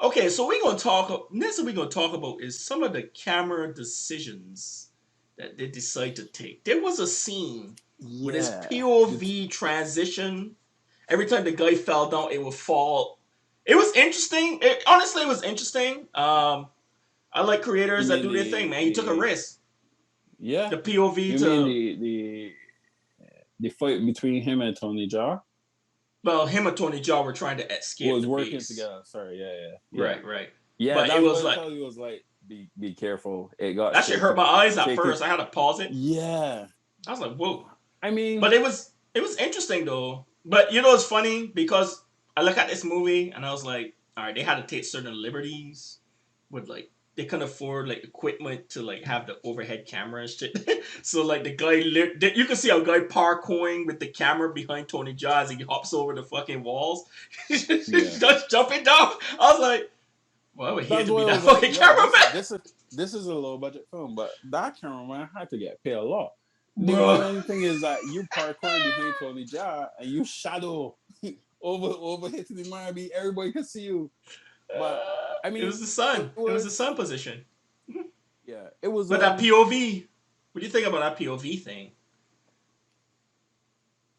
Okay, so we're gonna talk. Next, thing we're gonna talk about is some of the camera decisions that they decide to take. There was a scene with his Yeah. POV transition. Every time the guy fell down, it would fall. It was interesting. Honestly, it was interesting. I like You creators that mean do their thing, man. He took a risk. yeah? The POV You mean to the fight between him and Tony Jaa well, him and Tony Jaa were trying to escape was the working base. together. Sorry, yeah. Right. Yeah, But it that's was what I like told you. Was like, be careful. It got that shit hurt my eyes at shaky. first. I had to pause it. Yeah, I was like, whoa. I mean, But it was interesting though. But you know it's funny because I look at this movie and I was like, all right, they had to take certain liberties with like they couldn't afford like equipment to like have the overhead camera and shit. So like the guy, you can see a guy parkouring with the camera behind Tony Jaa as he hops over the fucking walls, just jumping down. I was like, well, I would hate that's to be what I that was like. fucking Yo, cameraman. this is a low budget film, but that cameraman had to get paid a lot. The Bro. only thing is that you parkouring behind Tony Jaa and you shadow over hitting the man, everybody can see you. But I mean, It was the sun. It was the sun position. yeah, it was. But that POV, what do you think about that POV thing?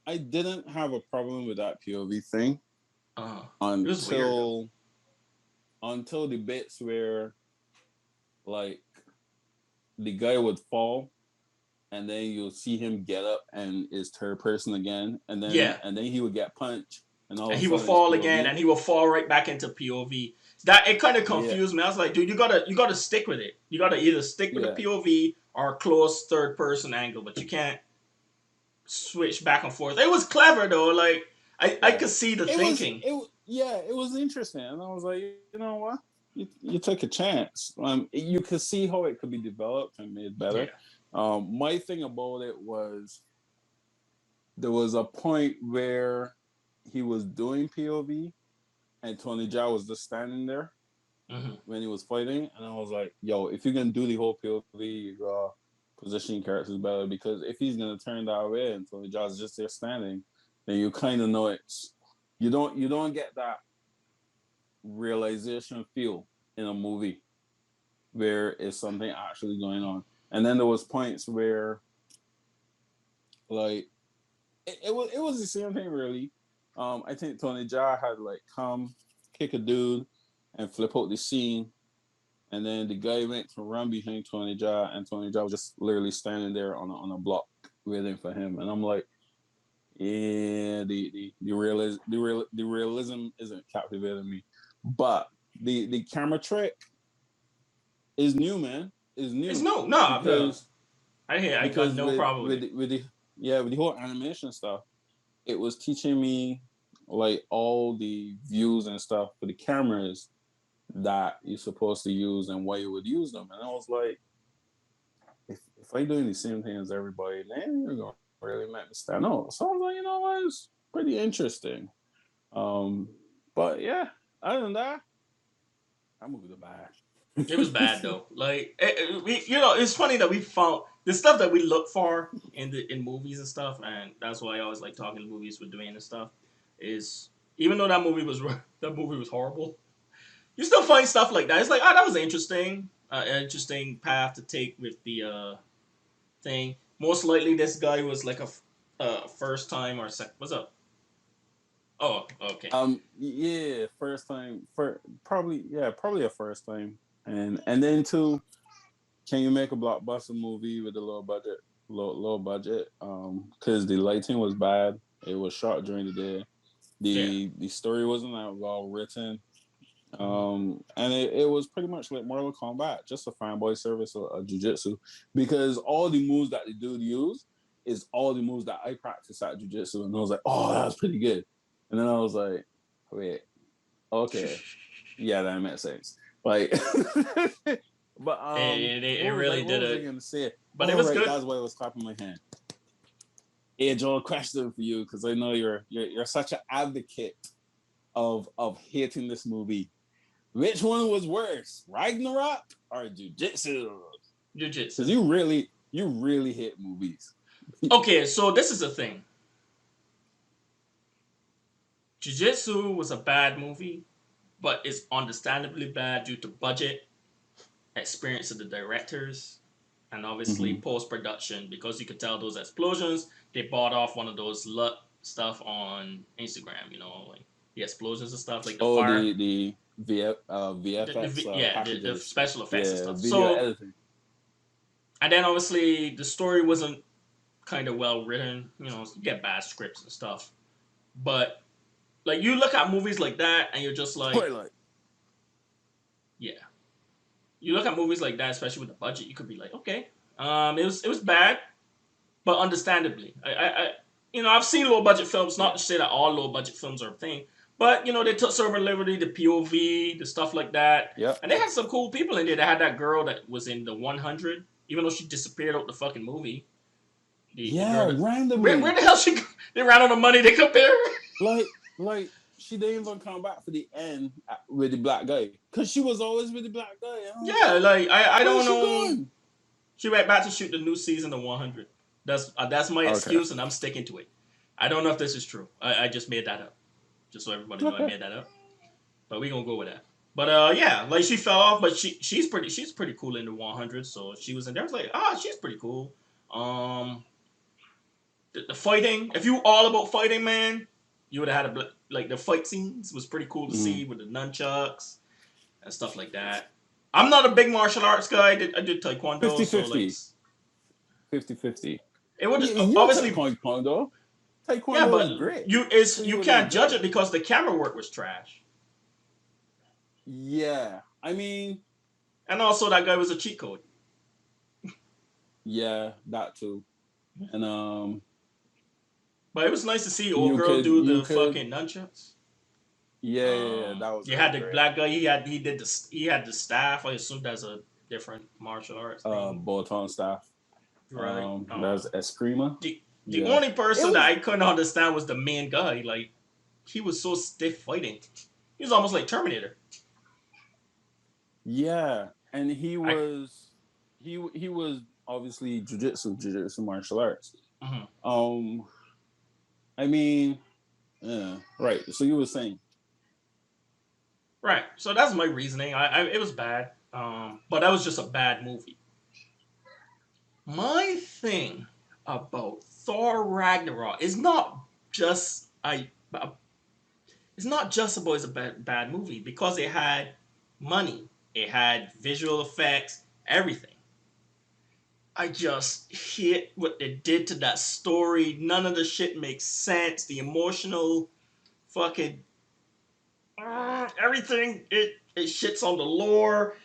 I didn't have a problem with that POV thing It was weird. until the bits where like the guy would fall and then you'll see him get up and is third person again, and then he would get punched and all And of he a will sudden fall again, and he will fall right back into POV. That it kind of confused me. I was like, dude, you gotta stick with it. You gotta either stick with the POV or a close third person angle, but you can't switch back and forth. It was clever though. Like I could see the thinking. It was interesting, and I was like, you know what, you took a chance. You could see how it could be developed and made better. Yeah. My thing about it was there was a point where he was doing POV and Tony Jaa was just standing there when he was fighting, and I was like, yo, if you're gonna do the whole POV, you gotta position characters better, because if he's gonna turn that way and Tony Jaa's just there standing, then you kind of know it's you don't get that realization feel in a movie where it's something actually going on. And then there was points where like it was the same thing really. I think Tony Jaa had like come kick a dude and flip out the scene, and then the guy went to run behind Tony Jaa, and Tony Jaa was just literally standing there on a block waiting for him. And I'm like, yeah, the realism isn't captivating me, but the camera trick is new, man. Is new. It's no, because I got no problem with the whole animation stuff. It was teaching me like all the views and stuff for the cameras that you're supposed to use and why you would use them. And I was like, if I'm doing the same thing as everybody, then you're gonna really make me stand out. So I was like, you know what, it's pretty interesting. But yeah, other than that, I moved it back. It was bad though. Like it's funny that we found the stuff that we look for in movies and stuff, and that's why I always like talking to movies with Dwayne and stuff. Is even though that movie was horrible, you still find stuff like that. It's like, oh, that was interesting. an interesting path to take with the thing. Most likely, this guy was like a first time or second. What's up? Oh, okay. Yeah, first time, for probably, yeah, probably a first time, and then too, can you make a blockbuster movie with a low budget, low budget? Because the lighting was bad. It was shot during the day. Yeah. The story wasn't that well written. Mm-hmm. And it was pretty much like Mortal Kombat, just a fanboy service of Jujitsu, because all the moves that the dude used is all the moves that I practice at Jujitsu, and I was like, oh, that was pretty good. And then I was like, wait, okay, yeah, that makes sense. Like, but It really what did was I it, gonna say? but it Oh was right, good. that's why I was clapping my hand. Hey Joel, question for you because I know you're such an advocate of hating this movie. Which one was worse, Ragnarok or Jujitsu? Jujitsu. Because you really hate movies. Okay, so this is the thing. Jujitsu was a bad movie, but it's understandably bad due to budget, experience of the directors, and obviously Mm-hmm. post production. Because you could tell those explosions, they bought off one of those LUT stuff on Instagram. You know, like the explosions and stuff, like the Oh, fire, the VFX yeah, the packages, special effects and yeah, stuff. video So, editing. and then obviously the story wasn't kind of well written. You know, you get bad scripts and stuff. But like you look at movies like that, and you're just like, Twilight. yeah. You look at movies like that, especially with the budget, you could be like, okay, it was bad, but understandably, I've seen low budget films. Not Yeah, to say that all low budget films are a thing, but they took certain liberty, the POV, the stuff like that, yep, and they had some cool people in there. They had that girl that was in the 100, even though she disappeared out the fucking movie. The girl yeah. that where Randomly, the hell she go? They ran out of money. They compare her. like like she didn't even come back for the end with the black guy because she was always with the black guy. And I was Yeah, like, like I where's don't she know. going? She went back to shoot the new season of 100. That's my Okay, excuse, and I'm sticking to it. I don't know if this is true. I just made that up, just so everybody know I okay. made that up. But we gonna go with that. But yeah, like she fell off, but she's pretty cool in the 100. So she was in there. I was like, she's pretty cool. Um, the fighting. If you all about fighting, man, you would have had like the fight scenes was pretty cool to Mm-hmm. see with the nunchucks and stuff like that. I'm not a big martial arts guy. I did taekwondo, 50 so like 50. 50-50. it would You took obviously. Taekwondo. Yeah, Taekwondo but is great, so you you would can't enjoy judge it it. because the camera work was trash, Yeah, I mean, and also that guy was a cheat code. yeah, that too. And But it was nice to see old girl do you the could, fucking nunchucks. yeah, that was You really had the great. black guy. He had the staff. I assume that's a different martial arts thing, Botan staff. right? That's Eskrima. The Yeah, only it person that was. I couldn't understand was the main guy. Like he was so stiff fighting. He was almost like Terminator. Yeah, and I. he was obviously jujitsu martial arts. Mhm. Um, I mean, yeah, right. So you were saying, Right. So that's my reasoning. It was bad. But that was just a bad movie. My thing about Thor Ragnarok is not just it's not just about it's a bad movie because it had money, it had visual effects, everything. I just hate what they did to that story. None of the shit makes sense. The emotional fucking everything it shits on the lore.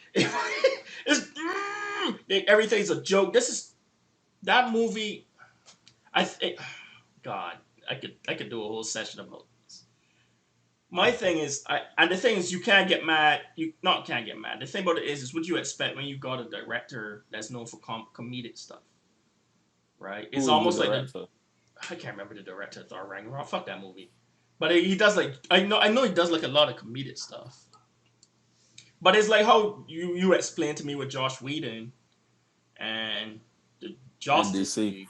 Everything's a joke. This is that movie. I think God, I could do a whole session about this. My thing is, and the thing is, you can't get mad. You not can't get mad. The thing about it is what you expect when you got a director that's known for comedic stuff, right? who It's was the almost like director? I can't remember the director of Thor Ragnarok. Fuck that movie. But he does like I know he does like a lot of comedic stuff. But it's like how you explained to me with Josh Whedon and the And Justice DC. League.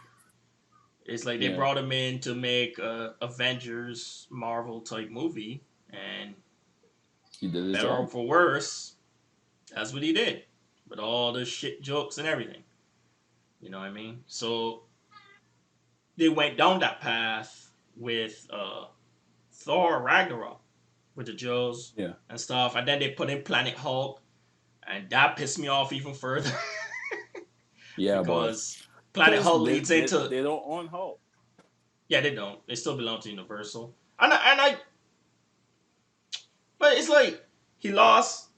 It's like they Yeah, brought him in to make a Avengers Marvel type movie, and he did his better or job. for worse, that's what he did. with all the shit jokes and everything. You know what I mean? So they went down that path with Thor Ragnarok with the Joes Yeah. and stuff, and then they put in Planet Hulk, and that pissed me off even further Yeah, boy. because Planet Because Hulk leads into they don't own Hulk. yeah they don't they still belong to Universal and I but it's like he lost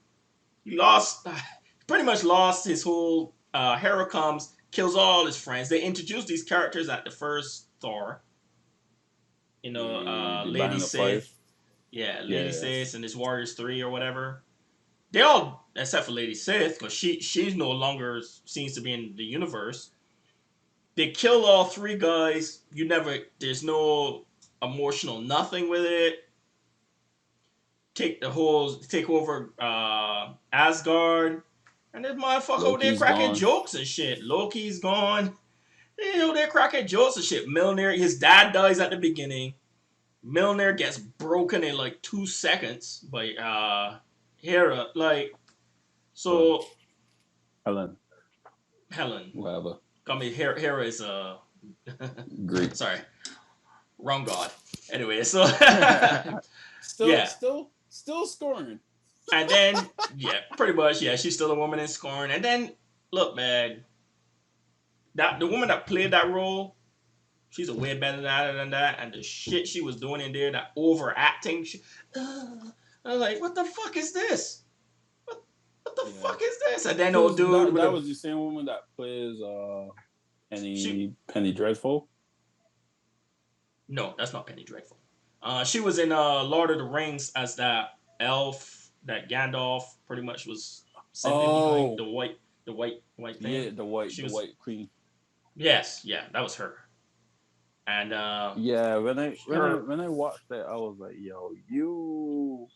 pretty much lost his whole Hera comes kills all his friends. They introduced these characters at the first Thor, The Lady Band of Five. Sith, yeah, Lady Yes. Sith and his Warriors 3 or whatever. They all, except for Lady Sith, because she's no longer seems to be in the universe. They kill all three guys. There's no emotional nothing with it. Take over Asgard, and this motherfucker over there Loki's cracking gone. jokes and shit. Loki's gone. They're cracking jokes and shit. Milner, his dad dies at the beginning. Milner gets broken in like 2 seconds by Hera. Like, Well, so Helen, Helen. whatever. I mean, Hera is Great. sorry, wrong god. Anyway, so still, yeah, still, still scoring. and then yeah, pretty much yeah, she's still a woman in scorn. And then look, man, that the woman that played that role, she's a way better than that. And the shit she was doing in there, that overacting, I was like, what the fuck is this? What the fuck is this? And then old Because dude with that a was the same woman that plays she Penny Dreadful. no, that's not Penny Dreadful. She was in Lord of the Rings as that elf that Gandalf pretty much was sending behind Oh, the white thing. yeah, She the was White Queen. yes, yeah, that was her. And Yeah, her when I watched that, I was like, yo, you.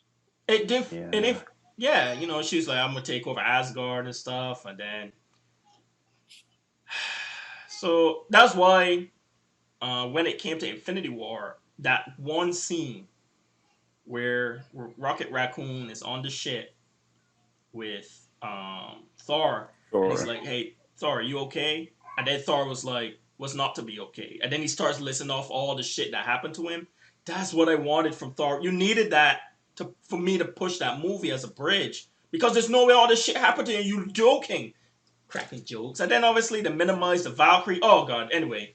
it did and Yeah. if yeah, she's like I'm gonna take over Asgard and stuff, and then so that's why when it came to Infinity War, that one scene where Rocket Raccoon is on the ship with Thor, and he's Sure. like, "Hey, Thor, are you okay?" And then Thor was not to be okay, and then he starts listing off all the shit that happened to him. That's what I wanted from Thor. You needed that for me to push that movie as a bridge because there's no way all this shit happened to you. You joking, cracking jokes, and then obviously to minimize the Valkyrie. Oh god. Anyway,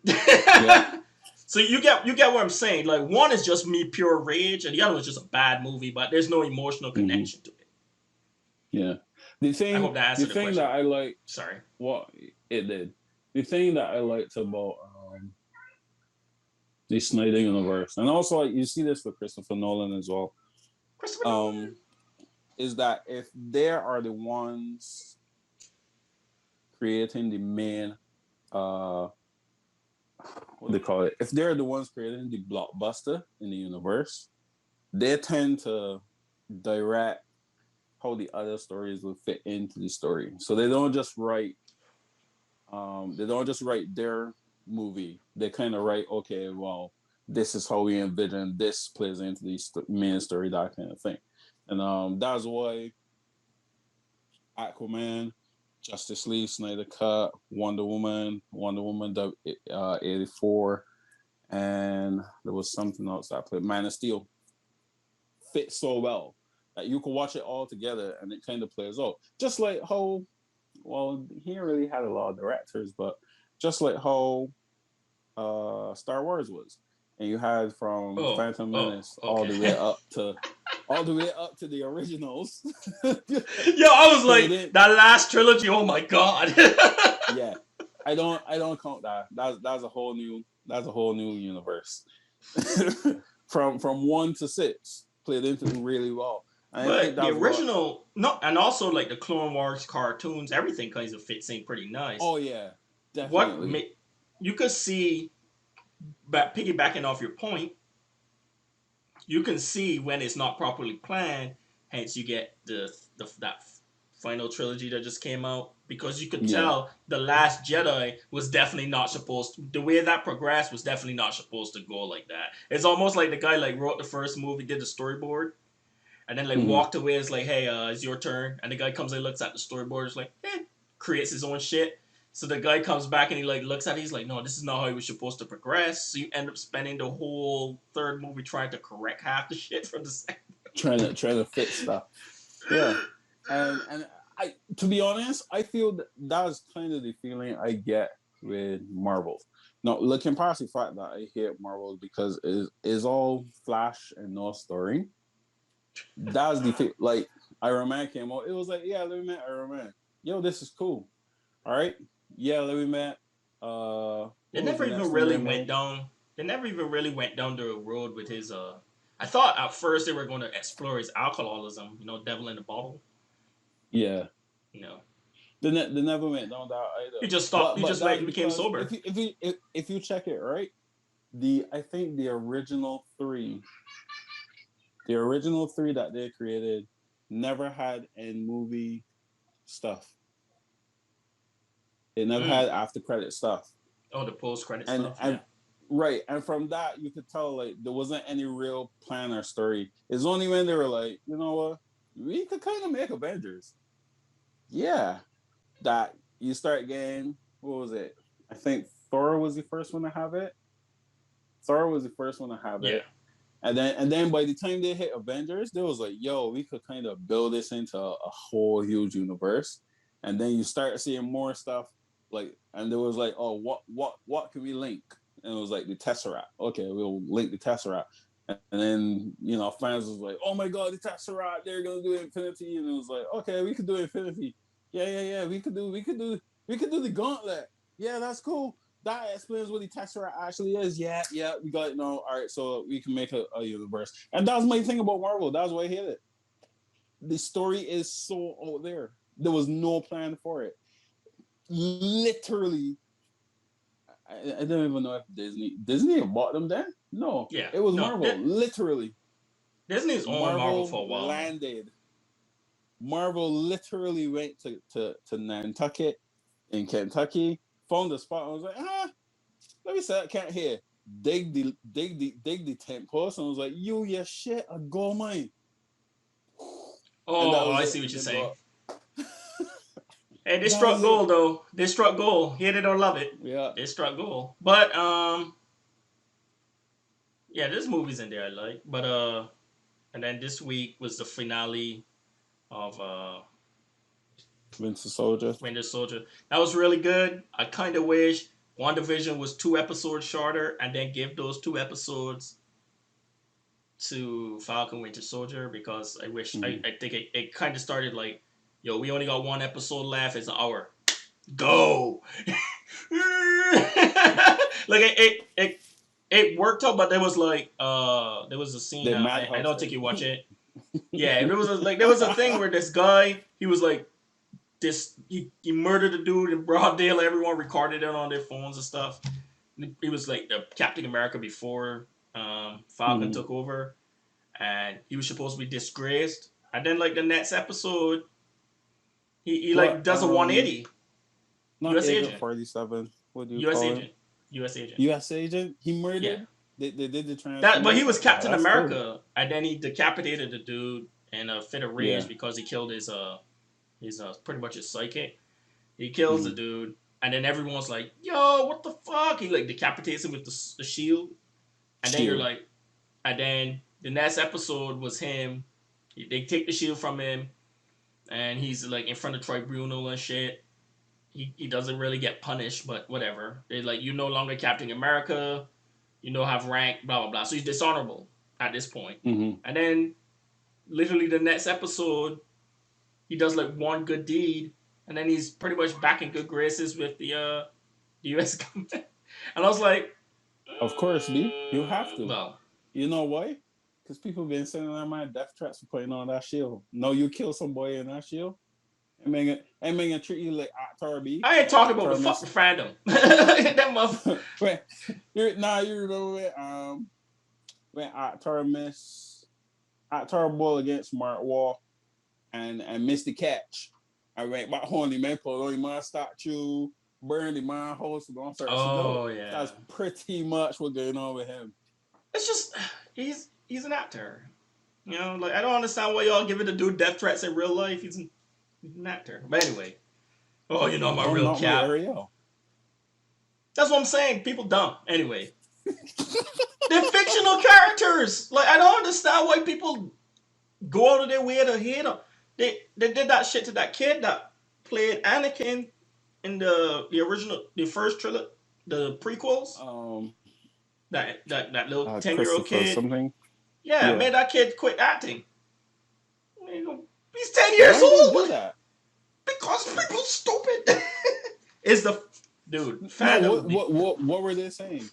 Yeah. so you get what I'm saying. Like one is just me pure rage, and the other was just a bad movie, but there's no emotional Hmm. connection to it. Yeah. I hope that The answered the thing that question. I like, Sorry. what it did. The thing that I liked about the Snyder universe, and also like, you see this with Christopher Nolan as well, Christopher Nolan. um, is that if there are the ones creating the main, uh, what do they call it? If they're the ones creating the blockbuster in the universe, they tend to direct how the other stories will fit into the story. So they don't just write their movie. They kind of write, okay, well, this is how we envision this plays into the main story, that kind of thing. And that's why Aquaman, Justice League, Snyder Cut, Wonder Woman 84, and there was something else that I played, Man of Steel, fit so well that you can watch it all together and it kind of plays out. Just like how, well, he really had a lot of directors, but just like how Star Wars was, and you had from Oh, Phantom oh, Menace okay. all the way up to the originals. Yo, I was Played like it. that last trilogy. Oh my god. Yeah, I don't count that. That's a whole new universe. From 1 to 6 played into really well. And I think But the that's what. original, no, and also like the Clone Wars cartoons, everything kind of fits in pretty nice. Oh yeah, What definitely. you could see, but piggybacking off your point, you can see when it's not properly planned. Hence, you get that final trilogy that just came out because you could Yeah, tell the Last Jedi was definitely not supposed to. The way that progressed was definitely not supposed to go like that. It's almost like the guy like wrote the first movie, did the storyboard, and then like walked away. It's like, hey, it's your turn. And the guy comes and looks at the storyboard. It's like, creates his own shit. So the guy comes back and he like looks at it. He's like, no, this is not how he was supposed to progress. So you end up spending the whole third movie trying to correct half the shit from the second. Trying to fix stuff. Yeah, and I, to be honest, I feel that's kind of the feeling I get with Marvel. Now, looking past the fact that I hate Marvel because it's all flash and no story. That's the like Iron Man came out. It was like, yeah, let me meet Iron Man. Yo, this is cool. All right, yeah, let me meet. They What was never the even next thing really they went made? down. They never even really went down the road with his. I thought at first they were going to explore his alcoholism. You know, devil in the bottle. Yeah, You know, they never went down that either. he just stopped. He But just that's like became because sober. if you check it right, I think the original three that they created never had in movie stuff. It never had after credit stuff. Oh, the post credit And stuff. Yeah. and right, and from that you could tell like there wasn't any real plan or story. It's only when they were like, you know what, we could kind of make Avengers. Yeah, that you start getting, what was it? I think Thor was the first one to have it. Thor was the first one to have Yeah. it. And then by the time they hit Avengers, they was like, yo, we could kind of build this into a whole huge universe. And then you start seeing more stuff like, and there was like, oh, what can we link? And it was like the Tesseract. Okay, we'll link the Tesseract. And then, you know, fans was like, oh my god, the Tesseract, they're gonna do Infinity. And it was like, okay, we could do Infinity. Yeah. We could do the gauntlet. Yeah, that's cool. That explains what the Tesseract actually is. Yeah, we got it now. All right, so we can make a universe. And that's my thing about Marvel. That's why I hate it. The story is so out there. There was no plan for it. Literally, I don't even know if Disney bought them then. No, Yeah. it was No. Marvel. Literally, Disney's owned Marvel Marvel for a while now. landed. Marvel literally went to Nantucket in Kentucky, found the spot. And was like, let me say I can't hear. Dig the tent post and was like, you your shit, a gold mine. And that Oh, was I it. see what And you're then saying. bro, Hey, they that struck was it. gold though. They struck gold. Hate it or love it. Yeah. They struck gold. But yeah, there's movies in there I like. But and then this week was the finale of Winter Soldier. Winter Soldier. That was really good. I kind of wish WandaVision was 2 episodes shorter and then give those 2 episodes to Falcon Winter Soldier because I wish I think it kind of started like, yo, we only got 1 episode left. It's an hour. Go. Like it worked out, but there was a scene The I Madhouse don't think thing. you watch it. Yeah, there was a thing where this guy he was like this he murdered a dude in broad daylight. Everyone recorded it on their phones and stuff. He was like the Captain America before Falcon took over, and he was supposed to be disgraced. And then like the next episode, he like What? does a 180. Not U.S. Agent agent, 47. What do you U.S. call him? agent, U.S. agent. U.S. Agent. He Yeah, murdered. They did the but he was transformation. Yeah, Captain that's cool. America, and then he decapitated the dude in a fit of rage Yeah. because he killed his pretty much his psychic. He kills the dude, and then everyone's like, "Yo, what the fuck?" He like decapitates him with the shield, and then you're Shield. like, and then the next episode was him. They take the shield from him, and he's like in front of tribunal and shit. He doesn't really get punished, but whatever. They like, you no longer Captain America. You know, have rank, blah blah blah. So he's dishonorable at this point. And then literally the next episode, he does like one good deed, and then he's pretty much back in good graces with the U.S. government. And I was like, Of course, B. You have to. well, You know why? Because people been sending out my death threats for putting on that shield. No, you kill some boy in that shield. I'm gonna treat you like Actor B. I ain't When talking about the Actor fucking miss. fandom. That mother. When you remember when Actor miss Actor ball against Mark Wall and missed the catch. I went back home, the man put on my statue, burned the man house, and don't start to go. Oh yeah. That's pretty much what's going on with him. It's just he's an actor. You know, like I don't understand why y'all giving the dude death threats in real life. He's an actor. But anyway, oh, you know my I'm real not with cap. Ariel. That's what I'm saying. People dumb. Anyway, they're fictional characters. Like I don't understand why people go out of their way to hate them. They did that shit to that kid that played Anakin in the original, the first trilogy, the prequels. Um, That little 10-year-old Christopher kid. something. Yeah, Yeah. made that kid quit acting. He's 10 years Why did he old. do that? Because people stupid. Is the dude No, fandom? what were they saying?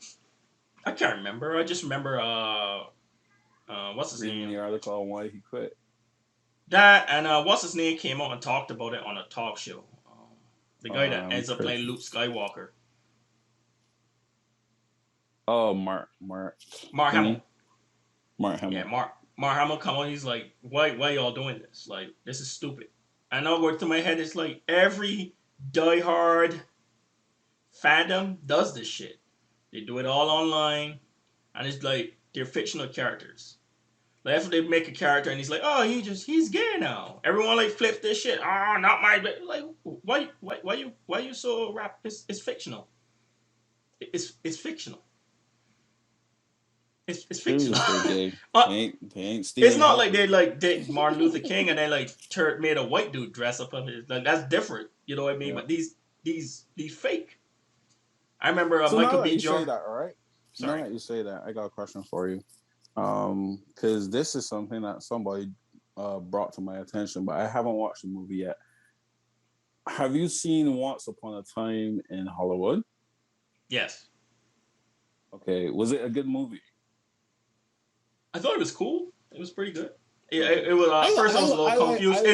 I can't remember. I just remember what's his Reading name? the article on why he quit. That and what's his name came out and talked about it on a talk show. The guy that ends up Chris. playing Luke Skywalker. Oh, Mark Hamill. Mark Hamill. Yeah, Mark Hamill come on. He's like, why y'all doing this? Like, this is stupid. I know what through my head. It's like every diehard fandom does this shit. They do it all online, and it's like they're fictional characters. Like after they make a character and he's like, oh, he's gay now. Everyone like flips this shit. Oh, not my like. Why you so rap? It's fictional. It's fictional. It's fictional. Seriously, gay. uh, They ain't it's Stephen not like Hawking. they like did Martin Luther King and they like made a white dude dress up of it. Like that's different. You know what I mean? Yeah. But these fake. I remember So Michael now that B. you say Jordan. that, all right. Now Sorry. that you say that, I got a question for you. Because this is something that somebody brought to my attention, but I haven't watched the movie yet. Have you seen Once Upon a Time in Hollywood? Yes. Okay, was it a good movie? I thought it was cool. It was pretty good. Okay, It was I first I was a little confused. I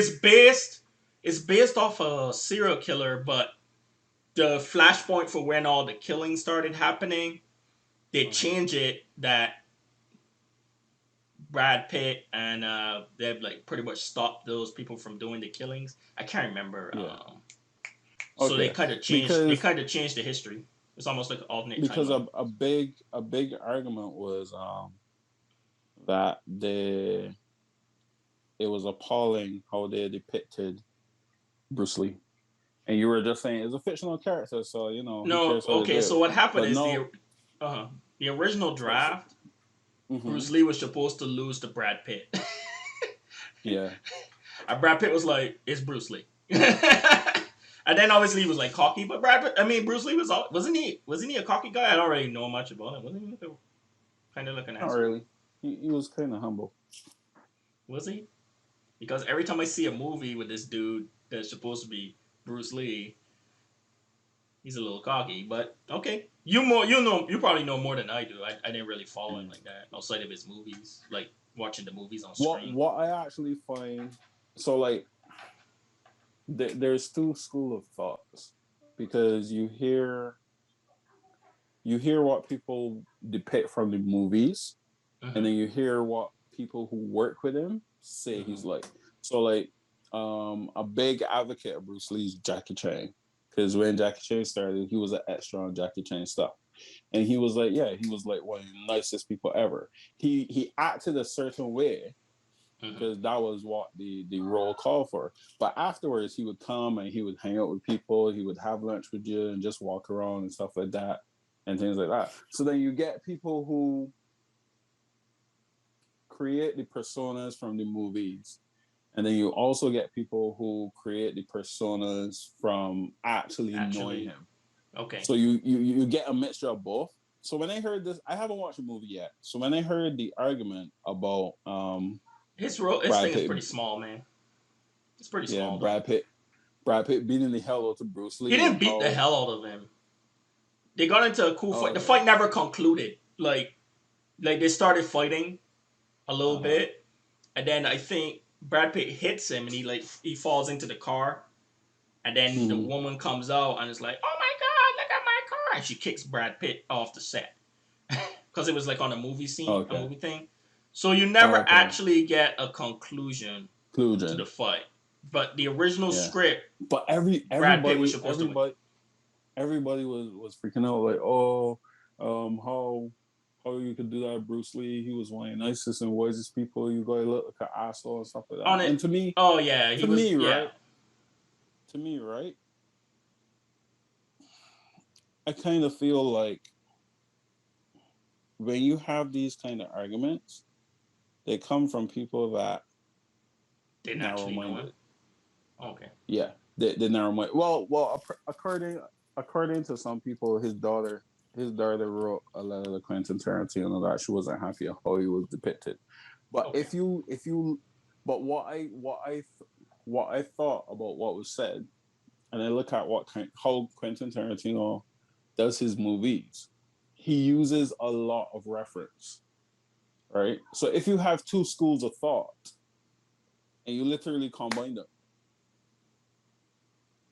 It's based off a serial killer, but the flashpoint for when all the killings started happening, they change it that Brad Pitt and they've like pretty much stopped those people from doing the killings. I can't remember. yeah. So they Okay, kind of changed. They because kind of changed the history. It's almost like an alternate because timeline. a big argument was that it was appalling how they depicted Bruce Lee. And you were just saying it's a fictional character, so you know who No, cares how they okay. do it. So what happened But is no, the original draft. mm-hmm. Bruce Lee was supposed to lose to Brad Pitt. Yeah, And Brad Pitt was like, "It's Bruce Lee." And then obviously he was like cocky, but Bruce Lee wasn't he a cocky guy? I don't really know much about him. Wasn't he kind of like an not asshole? really. He was kind of humble. Was he? Because every time I see a movie with this dude that's supposed to be Bruce Lee, he's a little cocky. But okay, you probably know more than I do. I didn't really follow him Mm. like that outside of his movies, like watching the movies on What stream. what I actually find so like there's two school of thoughts because you hear what people depict from the movies, and Mm-hmm. then you hear what people who work with him say Mm-hmm. he's like. So like a big advocate of Bruce Lee's Jackie Chan. Because when Jackie Chan started, he was an extra on Jackie Chan stuff. And he was like, yeah, he was like one of the nicest people ever. He acted a certain way Mm-hmm. because that was what the role called for. But afterwards, he would come and he would hang out with people. He would have lunch with you and just walk around and stuff like that and things like that. So then you get people who create the personas from the movies. And then you also get people who create the personas from actually knowing Actually, him. okay. So you get a mixture of both. So when I heard this, I haven't watched the movie yet. So when I heard the argument about His Brad thing is Pitt, pretty small, man. It's pretty yeah, small though. Brad Pitt beating the hell out of Bruce He Lee didn't and beat the how hell out of him. They got into a cool fight. The okay, fight never concluded. Like they started fighting a little uh-huh. bit, and then I think Brad Pitt hits him, and he falls into the car, and then the Mm-hmm. woman comes out and is like, "Oh my god, look at my car!" And she kicks Brad Pitt off the set because it was like on a movie scene, a Okay, movie thing. So you never okay, actually get a conclusion to the conclusion, fight. But the original yeah. script, But Brad Pitt was supposed to win. everybody was freaking out like, oh, how how you could do that. Bruce Lee, he was one of the nicest and wisest people. You go look like an asshole and stuff like On that. it. And to me, Oh yeah, he to was. me, Yeah. right? To me, right? I kind of feel like when you have these kind of arguments, they come from people that Didn't narrow actually know him. minded. Okay. Yeah, they narrow minded. Well, according to some people, his daughter wrote a letter to Quentin Tarantino that she wasn't happy at how he was depicted. But Okay. but what I thought about what was said, and I look at how Quentin Tarantino does his movies, he uses a lot of reference, right? So if you have two schools of thought and you literally combine them,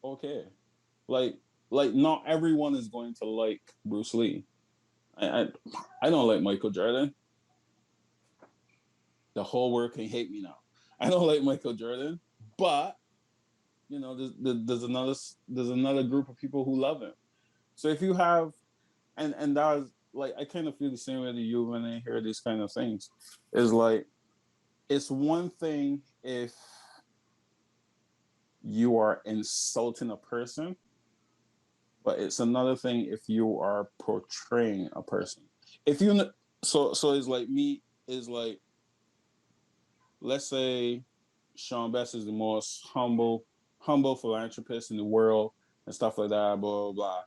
okay, like not everyone is going to like Bruce Lee. I I, I don't like Michael Jordan. The whole world can hate me now. I don't like Michael Jordan, but there's another group of people who love him. So if you have and that was like I kind of feel the same way to you when I hear these kind of things. Is like it's one thing if you are insulting a person, but it's another thing if you are portraying a person. If you so it's like me is like let's say Sean Best is the most humble philanthropist in the world and stuff like that, blah blah blah.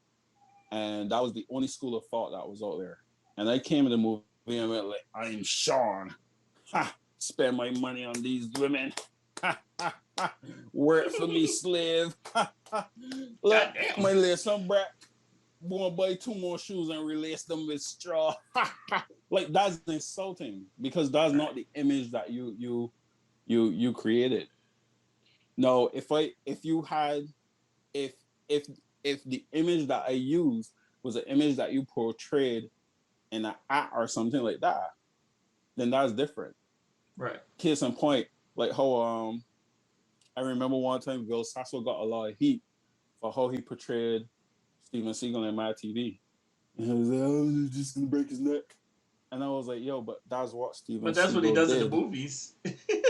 And that was the only school of thought that was out there. And I came in the movie and went like, I'm Sean. Ha! Spend my money on these women. Ha, ha, ha. Work for me, slave. Ha, ha. Look, Goddamn. my little some brat. Go and buy 2 more shoes and replace them with straw. Like that's insulting because that's Right. not the image that you created. No, if if if the image that I used was an image that you portrayed in an act or something like that, then that's different. Right. Case in point, like how I remember one time Will Sasso got a lot of heat for how he portrayed Steven Seagal in Mad TV. And he was like, oh, he's just gonna break his neck. And I was like, yo, but that's what Steven But that's what he Seagal does in the did movies.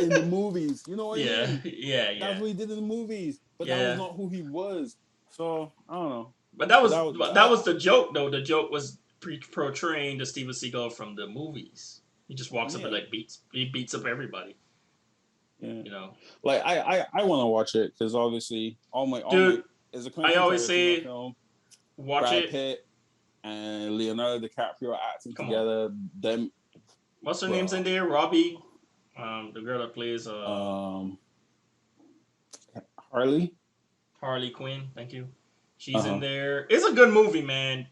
in the movies. You know what I Yeah. mean? Yeah. That's Yeah. what he did in the movies. But that was Yeah. not who he was. So I don't know. But That was the joke though. The joke was portraying the Steven Seagal from the movies. He just walks up and yeah. like beats up everybody. Yeah. You know, Like I want to watch it because obviously all my dude. is a I Quentin always Tarantino say film. watch Brad it. Pitt and Leonardo DiCaprio acting Come on. together. Them, What's her name's in bro. there? Robbie, the girl that plays Um, Harley. Harley Quinn. Thank you. Uh She's in huh. there. It's a good movie, man.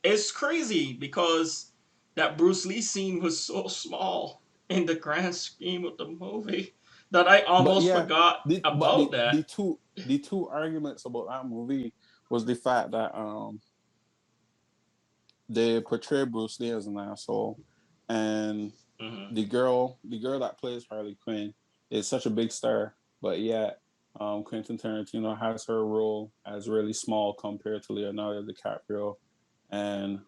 It's crazy because that Bruce Lee scene was so small in the grand scheme of the movie that I But almost yeah, forgot but about that. the two arguments about that movie was the fact that they portray Bruce Lee as an asshole, and Hmm. the girl that plays Harley Quinn is such a big star, but yet Quentin Tarantino has her role as really small compared to Leonardo DiCaprio and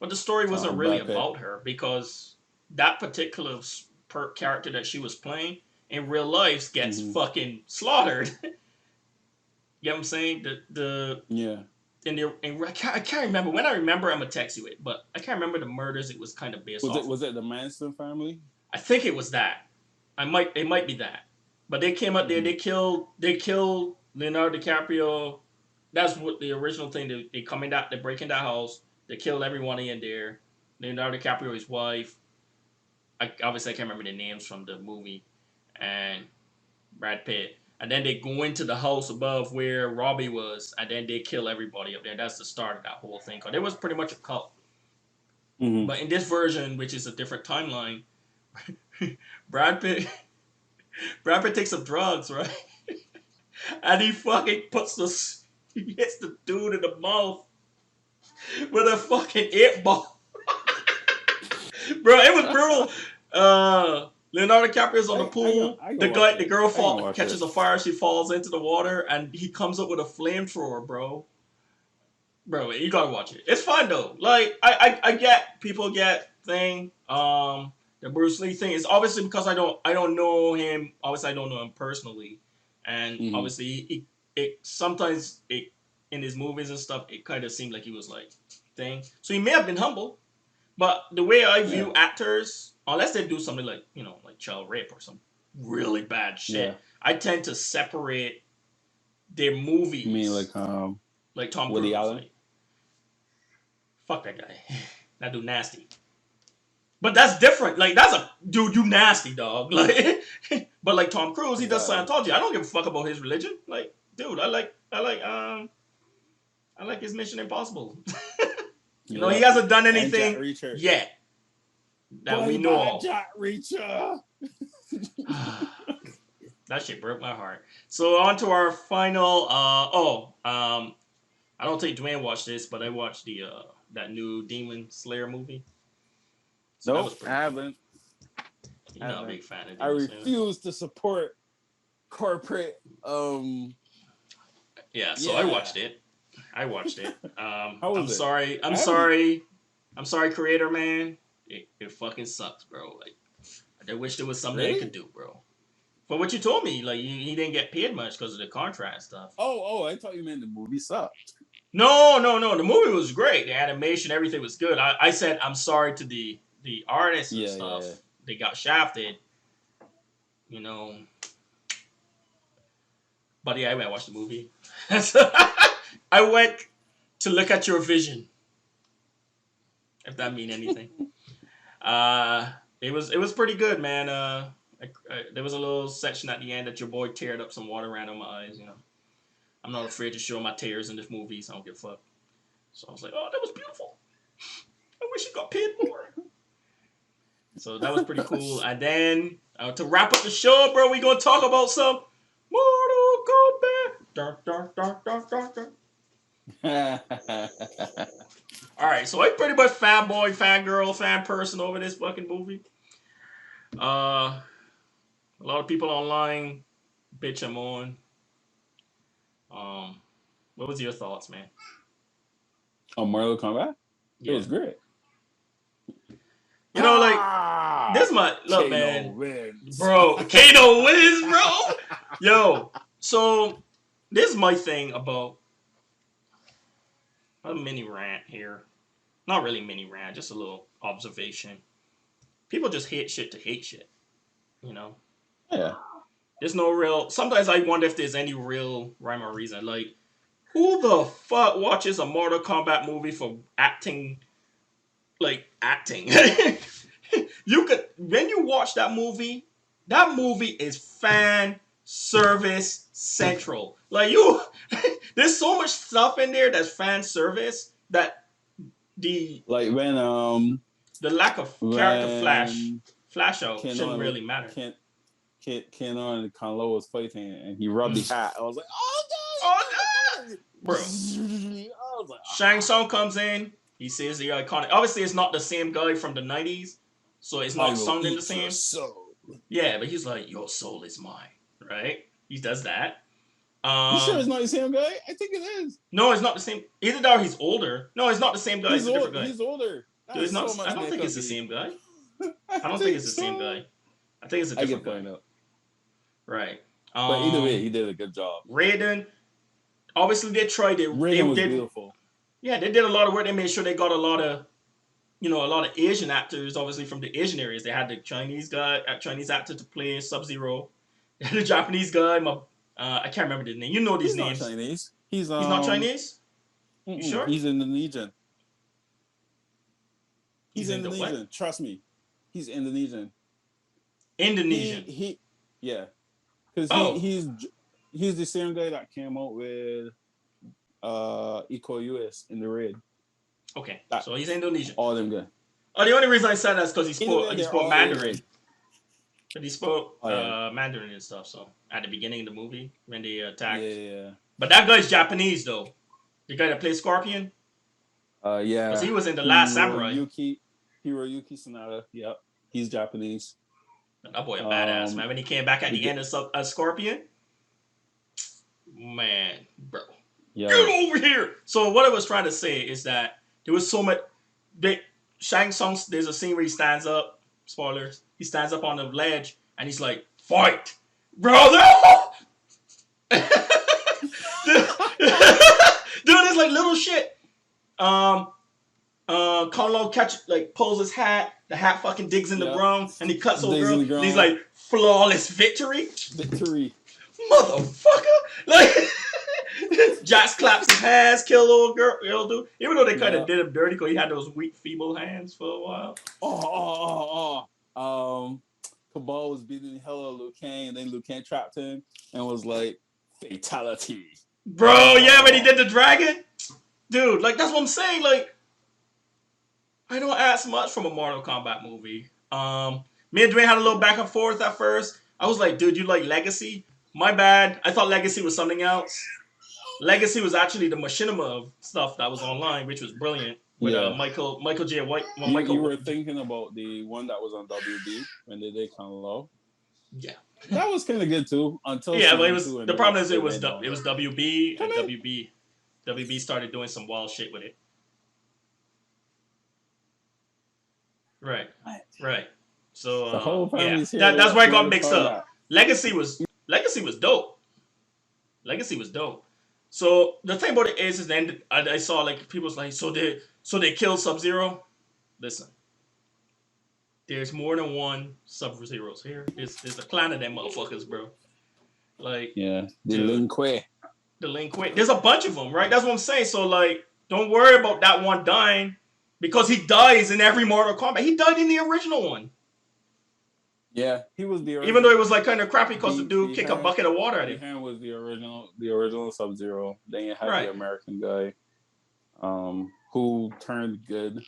But the story wasn't really Brad Pitt. about her because that particular character that she was playing in real life gets Mm-hmm. fucking slaughtered. You know what I'm saying? The Yeah. in the in, I can't remember. When I remember, I'm gonna text you it, but I can't remember the murders it was kind of based Was it off of. was it the Manson family? I think it was that. It might be that. But they came up there. Mm-hmm. They killed Leonardo DiCaprio. That's what the original thing. They come in that they break in that house. They killed everyone in there. Leonardo DiCaprio, his wife. Obviously I can't remember the names from the movie, and Brad Pitt. And then they go into the house above where Robbie was, and then they kill everybody up there. That's the start of that whole thing. Cause it was pretty much a cult. Mm-hmm. But in this version, which is a different timeline, Brad Pitt Brad Pitt takes some drugs, right? And he fucking he hits the dude in the mouth with a fucking 8 ball. Bro, it was brutal. Leonardo DiCaprio's on the pool. I can watch The it. girl I can watch it. catches a fire. She falls into the water, and he comes up with a flamethrower, bro. bro, you gotta watch it. It's fun though. Like I get people get thing. The Bruce Lee thing is obviously because I don't know him. Obviously, I don't know him personally, and Mm-hmm. obviously it sometimes it in his movies and stuff it kind of seemed like he was like thing. So he may have been humble, but the way I Yeah. view actors, unless they do something like like child rape or some really bad shit, Yeah. I tend to separate their You mean movies like Tom Woody Cruise. Allen? Like fuck that guy, that dude nasty. But that's different. Like that's a dude, you nasty dog. Like, but like Tom Cruise, he does Exactly. Scientology. I don't give a fuck about his religion. Like, dude, I like his Mission Impossible. He Yep. hasn't done And Jack anything Reacher. yet that we Bye know bye, of. Jack Reacher. That shit broke my heart. So on to our final. I don't think Dwayne watched this, but I watched the that new Demon Slayer movie. So that was Nope, I pretty cool. haven't. You're not a big fan of I Demon Slayer. refuse to support corporate. Yeah, so I watched it. How was I'm it? sorry. I'm sorry. I'm sorry, creator man. It fucking sucks, bro. Like I wish there was something they could do, bro. For what you told me, like he didn't get paid much because of the contract stuff. Oh, I thought you meant the movie sucked. No. The movie was great. The animation, everything was good. I said I'm sorry to the artists and stuff. Yeah. They got shafted. But yeah, I went and watched the movie. I went to look at your vision, if that mean anything. It was pretty good, man. There was a little section at the end that your boy teared up some water ran on my eyes. I'm not afraid to show my tears in this movie, so I don't give a fuck. So I was like, oh, that was beautiful. I wish he got paid more. So that was pretty cool. And then to wrap up the show, bro, we gonna talk about some Mortal Kombat. All right, so I'm pretty much fanboy, fangirl, fan person over this fucking movie. A lot of people online bitch I'm on. What was your thoughts, man? On Mortal Kombat? Yeah. It was great. This my look, Kano man, wins. bro. Kano wins, bro. Yo, so this is my thing about a mini rant here. Not really mini rant, just a little observation. People just hate shit to hate shit. Yeah. There's no real. Sometimes I wonder if there's any real rhyme or reason. Like, who the fuck watches a Mortal Kombat movie for acting? Like acting. You could when you watch that movie is fan service central. Like there's so much stuff in there that's fan service that like when the lack of character flash out shouldn't really matter. Kano and Kano was fighting and he rubbed his hat. I was like, no, bro. Shang Tsung comes in. He says the iconic. Obviously, it's not the same guy from the 90s, so it's not sounding the same. Yeah, but he's like, your soul is mine, right? He does that. You sure it's not the same guy? I think it is. No, it's not the same. Either that or he's older. No, it's not the same guy. It's a different guy. He's older. Dude, it's not. I don't think it's the same guy. I don't think it's the same guy. I think it's a different guy. Out. Right. But either way, he did a good job. Raiden. Obviously, they tried it. Raiden was beautiful. Yeah, they did a lot of work. They made sure they got a lot of Asian actors, obviously from the Asian areas. They had the Chinese actor to play Sub-Zero. They had the Japanese guy. I can't remember the name. You know these names. He's not Chinese. He's not Chinese? You sure? He's Indonesian. He's Indonesian. What? Trust me. He's Indonesian. Indonesian? Yeah. Because he's the same guy that came out with Iko US in the raid. Okay, so he's Indonesian. All them good. Oh, the only reason I said that is because he spoke Mandarin. But he spoke Mandarin and stuff. So at the beginning of the movie when they attacked. Yeah. But that guy's Japanese though. The guy that plays Scorpion. Yeah. Because he was in the Last Samurai. Hiroyuki Sanada. Yep. He's Japanese. That boy a badass, man. When he came back at the end of Scorpion, man, bro. Yeah. Get over here. So what I was trying to say is that there was so much. Shang Tsung, there's a scene where he stands up. Spoilers. He stands up on the ledge and he's like, "Fight, brother!" Dude, it's like little shit. Kung Lao pulls his hat. The hat fucking digs in the ground, and he cuts old girl. And he's like, "Flawless victory, motherfucker!" Like, Jax claps his hands, kill old girl, dude. Even though they kind of did him dirty, because he had those weak, feeble hands for a while. Cabal was beating the hell out of Liu Kang, and then Liu Kang trapped him and was like, fatality. Bro, yeah, when he did the dragon, dude, like that's what I'm saying. Like, I don't ask much from a Mortal Kombat movie. Me and Dwayne had a little back and forth at first. I was like, dude, you like Legacy? My bad. I thought Legacy was something else. Legacy was actually the machinima stuff that was online, which was brilliant. With Michael J. White. Well, you were thinking about the one that was on WB when they did Kung Lao. Yeah, that was kind of good too. Until but it was the problem is it was WB and WB started doing some wild shit with it. Right. So the whole that's where I got mixed up. Legacy was dope. Legacy was dope. So the thing about it is then I saw like people's like so they killed Sub-Zero. Listen, there's more than one Sub-Zeros here. There's a clan of them motherfuckers, bro. Like the Lin Kuei. There's a bunch of them, right? That's what I'm saying. So like, don't worry about that one dying. Because he dies in every Mortal Kombat. He died in the original one. Yeah, he was the original. Even though it was like kind of crappy because the dude kicked a bucket of water at him. He was the original Sub-Zero. Then you had the American guy, who turned good.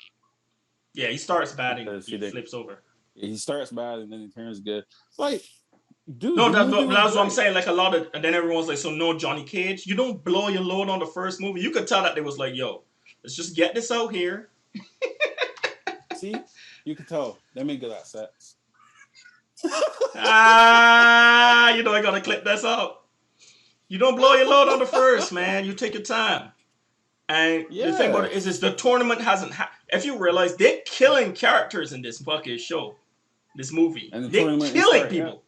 Yeah, he starts bad and he flips over. Yeah, he starts bad and then he turns good. Like, dude. No, that's what I'm saying. Like a lot of, and then everyone's like, so no Johnny Cage. You don't blow your load on the first movie. You could tell that they was like, yo, let's just get this out here. See, you can tell they make good assets. You know I gotta clip this out. You don't blow your load on the first, man. You take your time. And the thing about it is the tournament hasn't. If you realize they're killing characters in this fucking show, this movie, and they're killing people. Yeah.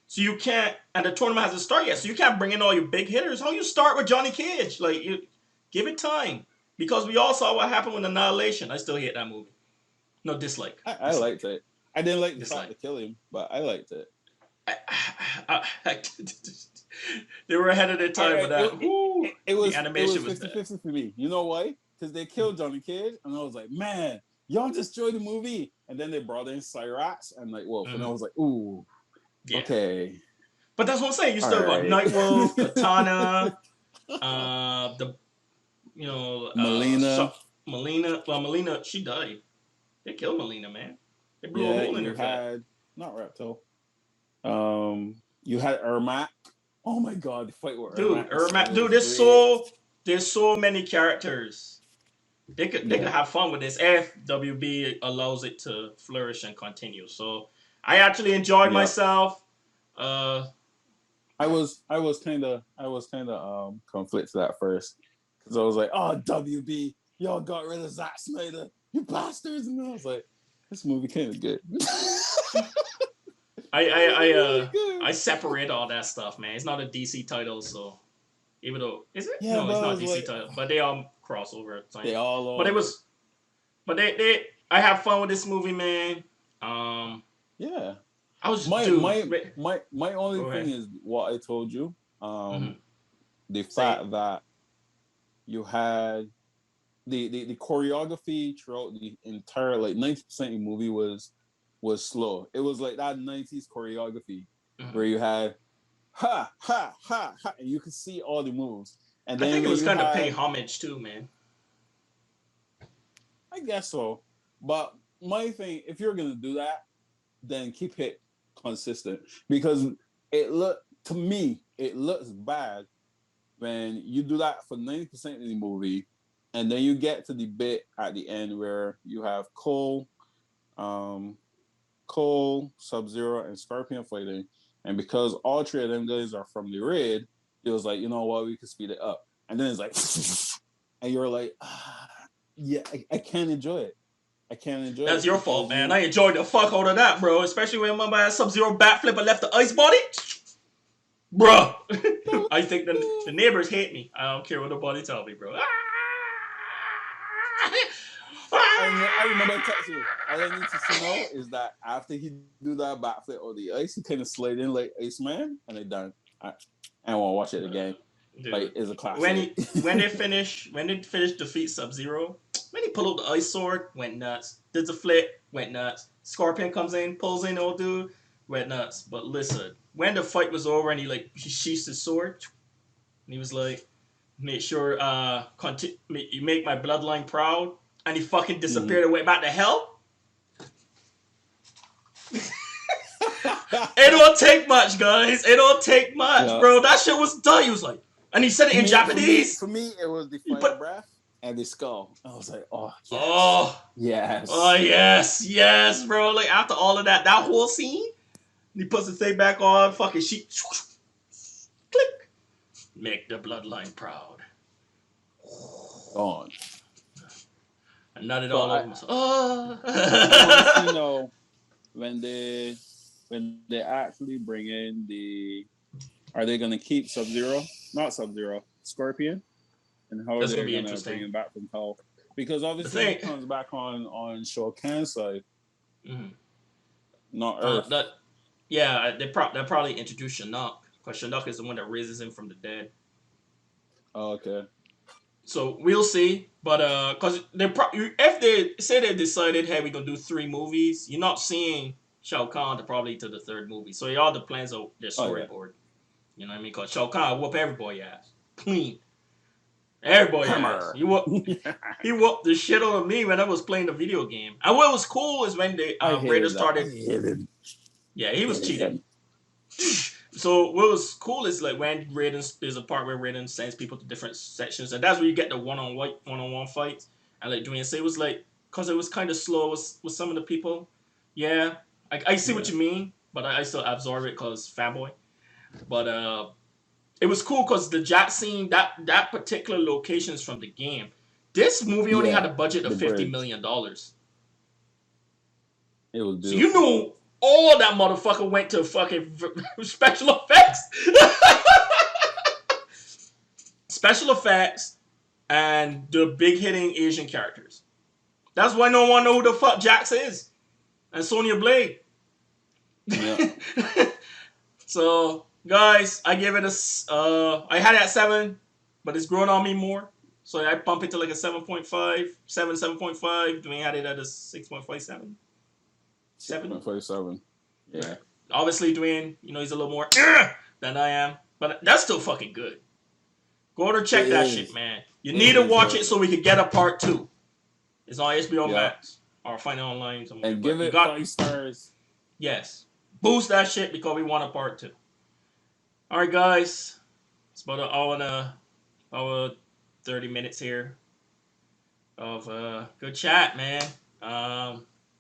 So you can't, and the tournament hasn't started yet. So you can't bring in all your big hitters. How you start with Johnny Cage? Like, you give it time. Because we all saw what happened with Annihilation. I still hate that movie. No, dislike. I liked it. I didn't like the fact to kill him, but I liked it. They were ahead of their time with that. The animation was 50-50 for me. You know why? Because they killed Johnny Cage, and I was like, man, y'all destroyed the movie. And then they brought in Cyrax, and like, whoa. And I was like, ooh, okay. But that's what I'm saying. You still got Nightwolf, Katana, Melina. Well, Melina, she died. They killed Melina, man. They blew a hole in her head. Not Reptile. You had Ermac. Oh my god, the fight with Ermac. Dude, there's so many characters. They could have fun with this if WB allows it to flourish and continue. So I actually enjoyed myself. I was kind of conflicted at first because I was like, oh, WB, y'all got rid of Zack Snyder, you bastards, and I was like, this movie kind of good. I separate all that stuff, man. It's not a DC title, so even though is it? Yeah, no, it's not a DC title, but they all cross over. They all. But it was. But they. I have fun with this movie, man. Yeah. I was my only thing is what I told you. The fact that you had the choreography throughout the entire 90% of the movie was slow. It was like that 90s choreography where you had ha ha ha ha, and you could see all the moves. And then I think it was kind of paying homage too, man. I guess so, but my thing, if you're gonna do that, then keep it consistent because it looks bad when you do that for 90% of the movie, and then you get to the bit at the end where you have Cole, Sub-Zero, and Scorpion fighting, and because all three of them guys are from the raid, it was like, you know what, we could speed it up. and then it's like, and you're like, yeah, I can't enjoy it. I can't enjoy it. That's your fault, man. I enjoyed the fuck out of that, bro. Especially when my Sub-Zero backflip and left the ice body. Bro. I think the neighbors hate me. I don't care what nobody tell me, bro. I remember Tatsuo. All I need to know is that after he do that backflip or the ice, he kind of slid in like Iceman, and they done. I don't want to watch it again. Dude, like it's a classic. When they finish defeat Sub-Zero, when he pull out the ice sword, went nuts. Did the flip, went nuts. Scorpion comes in, pulls in old dude, went nuts. But listen, when the fight was over and he sheathed his sword, and he was like, make sure you make my bloodline proud, and he fucking disappeared and went back to hell. It don't take much, guys. It don't take much, bro. That shit was done. He was like, and he said it in Japanese. For me, it was the final breath and the skull. I was like, oh, yes. Oh, yes. Oh, yes. Yes, bro. Like, after all of that whole scene, he puts the thing back on, fucking sheet. Click. Make the bloodline proud. Gone. And nutted all over myself. I you know, when they actually bring in are they going to keep Sub-Zero? Not Sub-Zero, Scorpion? And how That's are they going to bring him back from hell? Because obviously it comes back on Shokan's side, not Earth. They'll probably introduce Shinnok, because Shinnok is the one that raises him from the dead. Oh, okay. So we'll see, but because if they say they decided, hey, we're gonna do 3 movies, you're not seeing Shao Kahn probably to the 3rd movie. So all the plans are their storyboard. Oh, yeah. You know what I mean? Because Shao Kahn whoop everybody ass clean. Everybody ass. He whooped the shit out of me when I was playing the video game. And what was cool is when the Raiders started. Yeah, he was cheating. So what was cool is like when Raiden, there's a part where Raiden sends people to different sections, and that's where you get the one-on-one fights. And like Dwayne said, it was like, because it was kind of slow with some of the people. Yeah, I see what you mean, but I still absorb it because fanboy. But it was cool because the Jack scene, that particular location is from the game. This movie only had a budget of $50 million. It was beautiful. So you know all that motherfucker went to fucking special effects. Special effects and the big hitting Asian characters. That's why no one know who the fuck Jax is. And Sonya Blade. Yeah. So, guys, I give it I had it at 7, but it's grown on me more. So I bump it to like a 7.5, 7.5. Dwayne had it at a 6.57. 7.57. Yeah. Obviously, Dwayne, he's a little more than I am, but that's still fucking good. Go to check that shit, man. You need to watch it so we can get a part 2. It's on HBO Max or find it online somewhere. And give it 5 stars. Yes. Boost that shit because we want a part 2. All right, guys. It's about an hour 30 minutes here of good chat, man.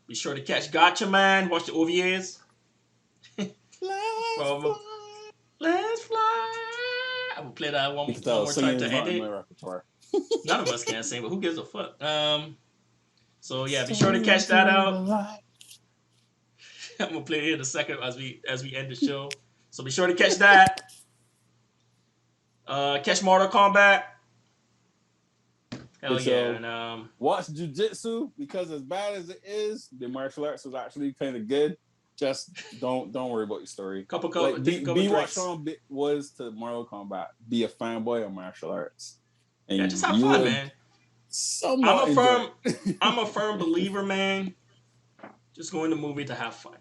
Be sure to catch Gatchaman. Watch the OVAs. Let's fly. I'm gonna play that one more time to end it. None of us can sing, but who gives a fuck? So yeah, be sure to catch that out. I'm gonna play it in a second as we end the show. So be sure to catch that. Catch Mortal Kombat. Hell yeah! And watch Jujitsu because as bad as it is, the martial arts was actually kind of good. Just don't worry about your story. Be what Sean was to Mortal Kombat. Be a fanboy of martial arts. And just have fun, man. I'm a firm believer, man. Just go in the movie to have fun.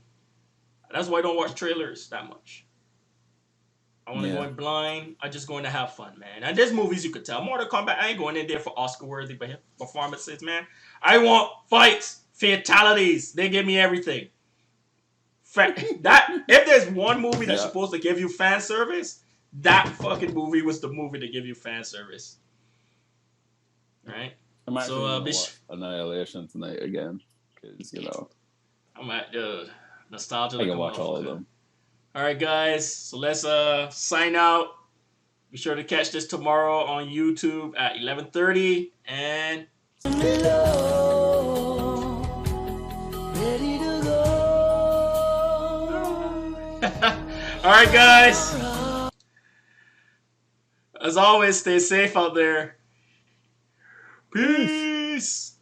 That's why I don't watch trailers that much. I want to go in blind. I just going to have fun, man. And there's movies you could tell. Mortal Kombat, I ain't going in there for Oscar-worthy performances, man. I want fights, fatalities. They give me everything. If there's one movie that's supposed to give you fan service, that fucking movie was the movie to give you fan service. Right? I'm actually watch Annihilation tonight again because I'm at nostalgia. I can watch all of them. All right, guys. So let's sign out. Be sure to catch this tomorrow on YouTube at 11:30. And Ready to go. all right, guys. As always, stay safe out there. Peace.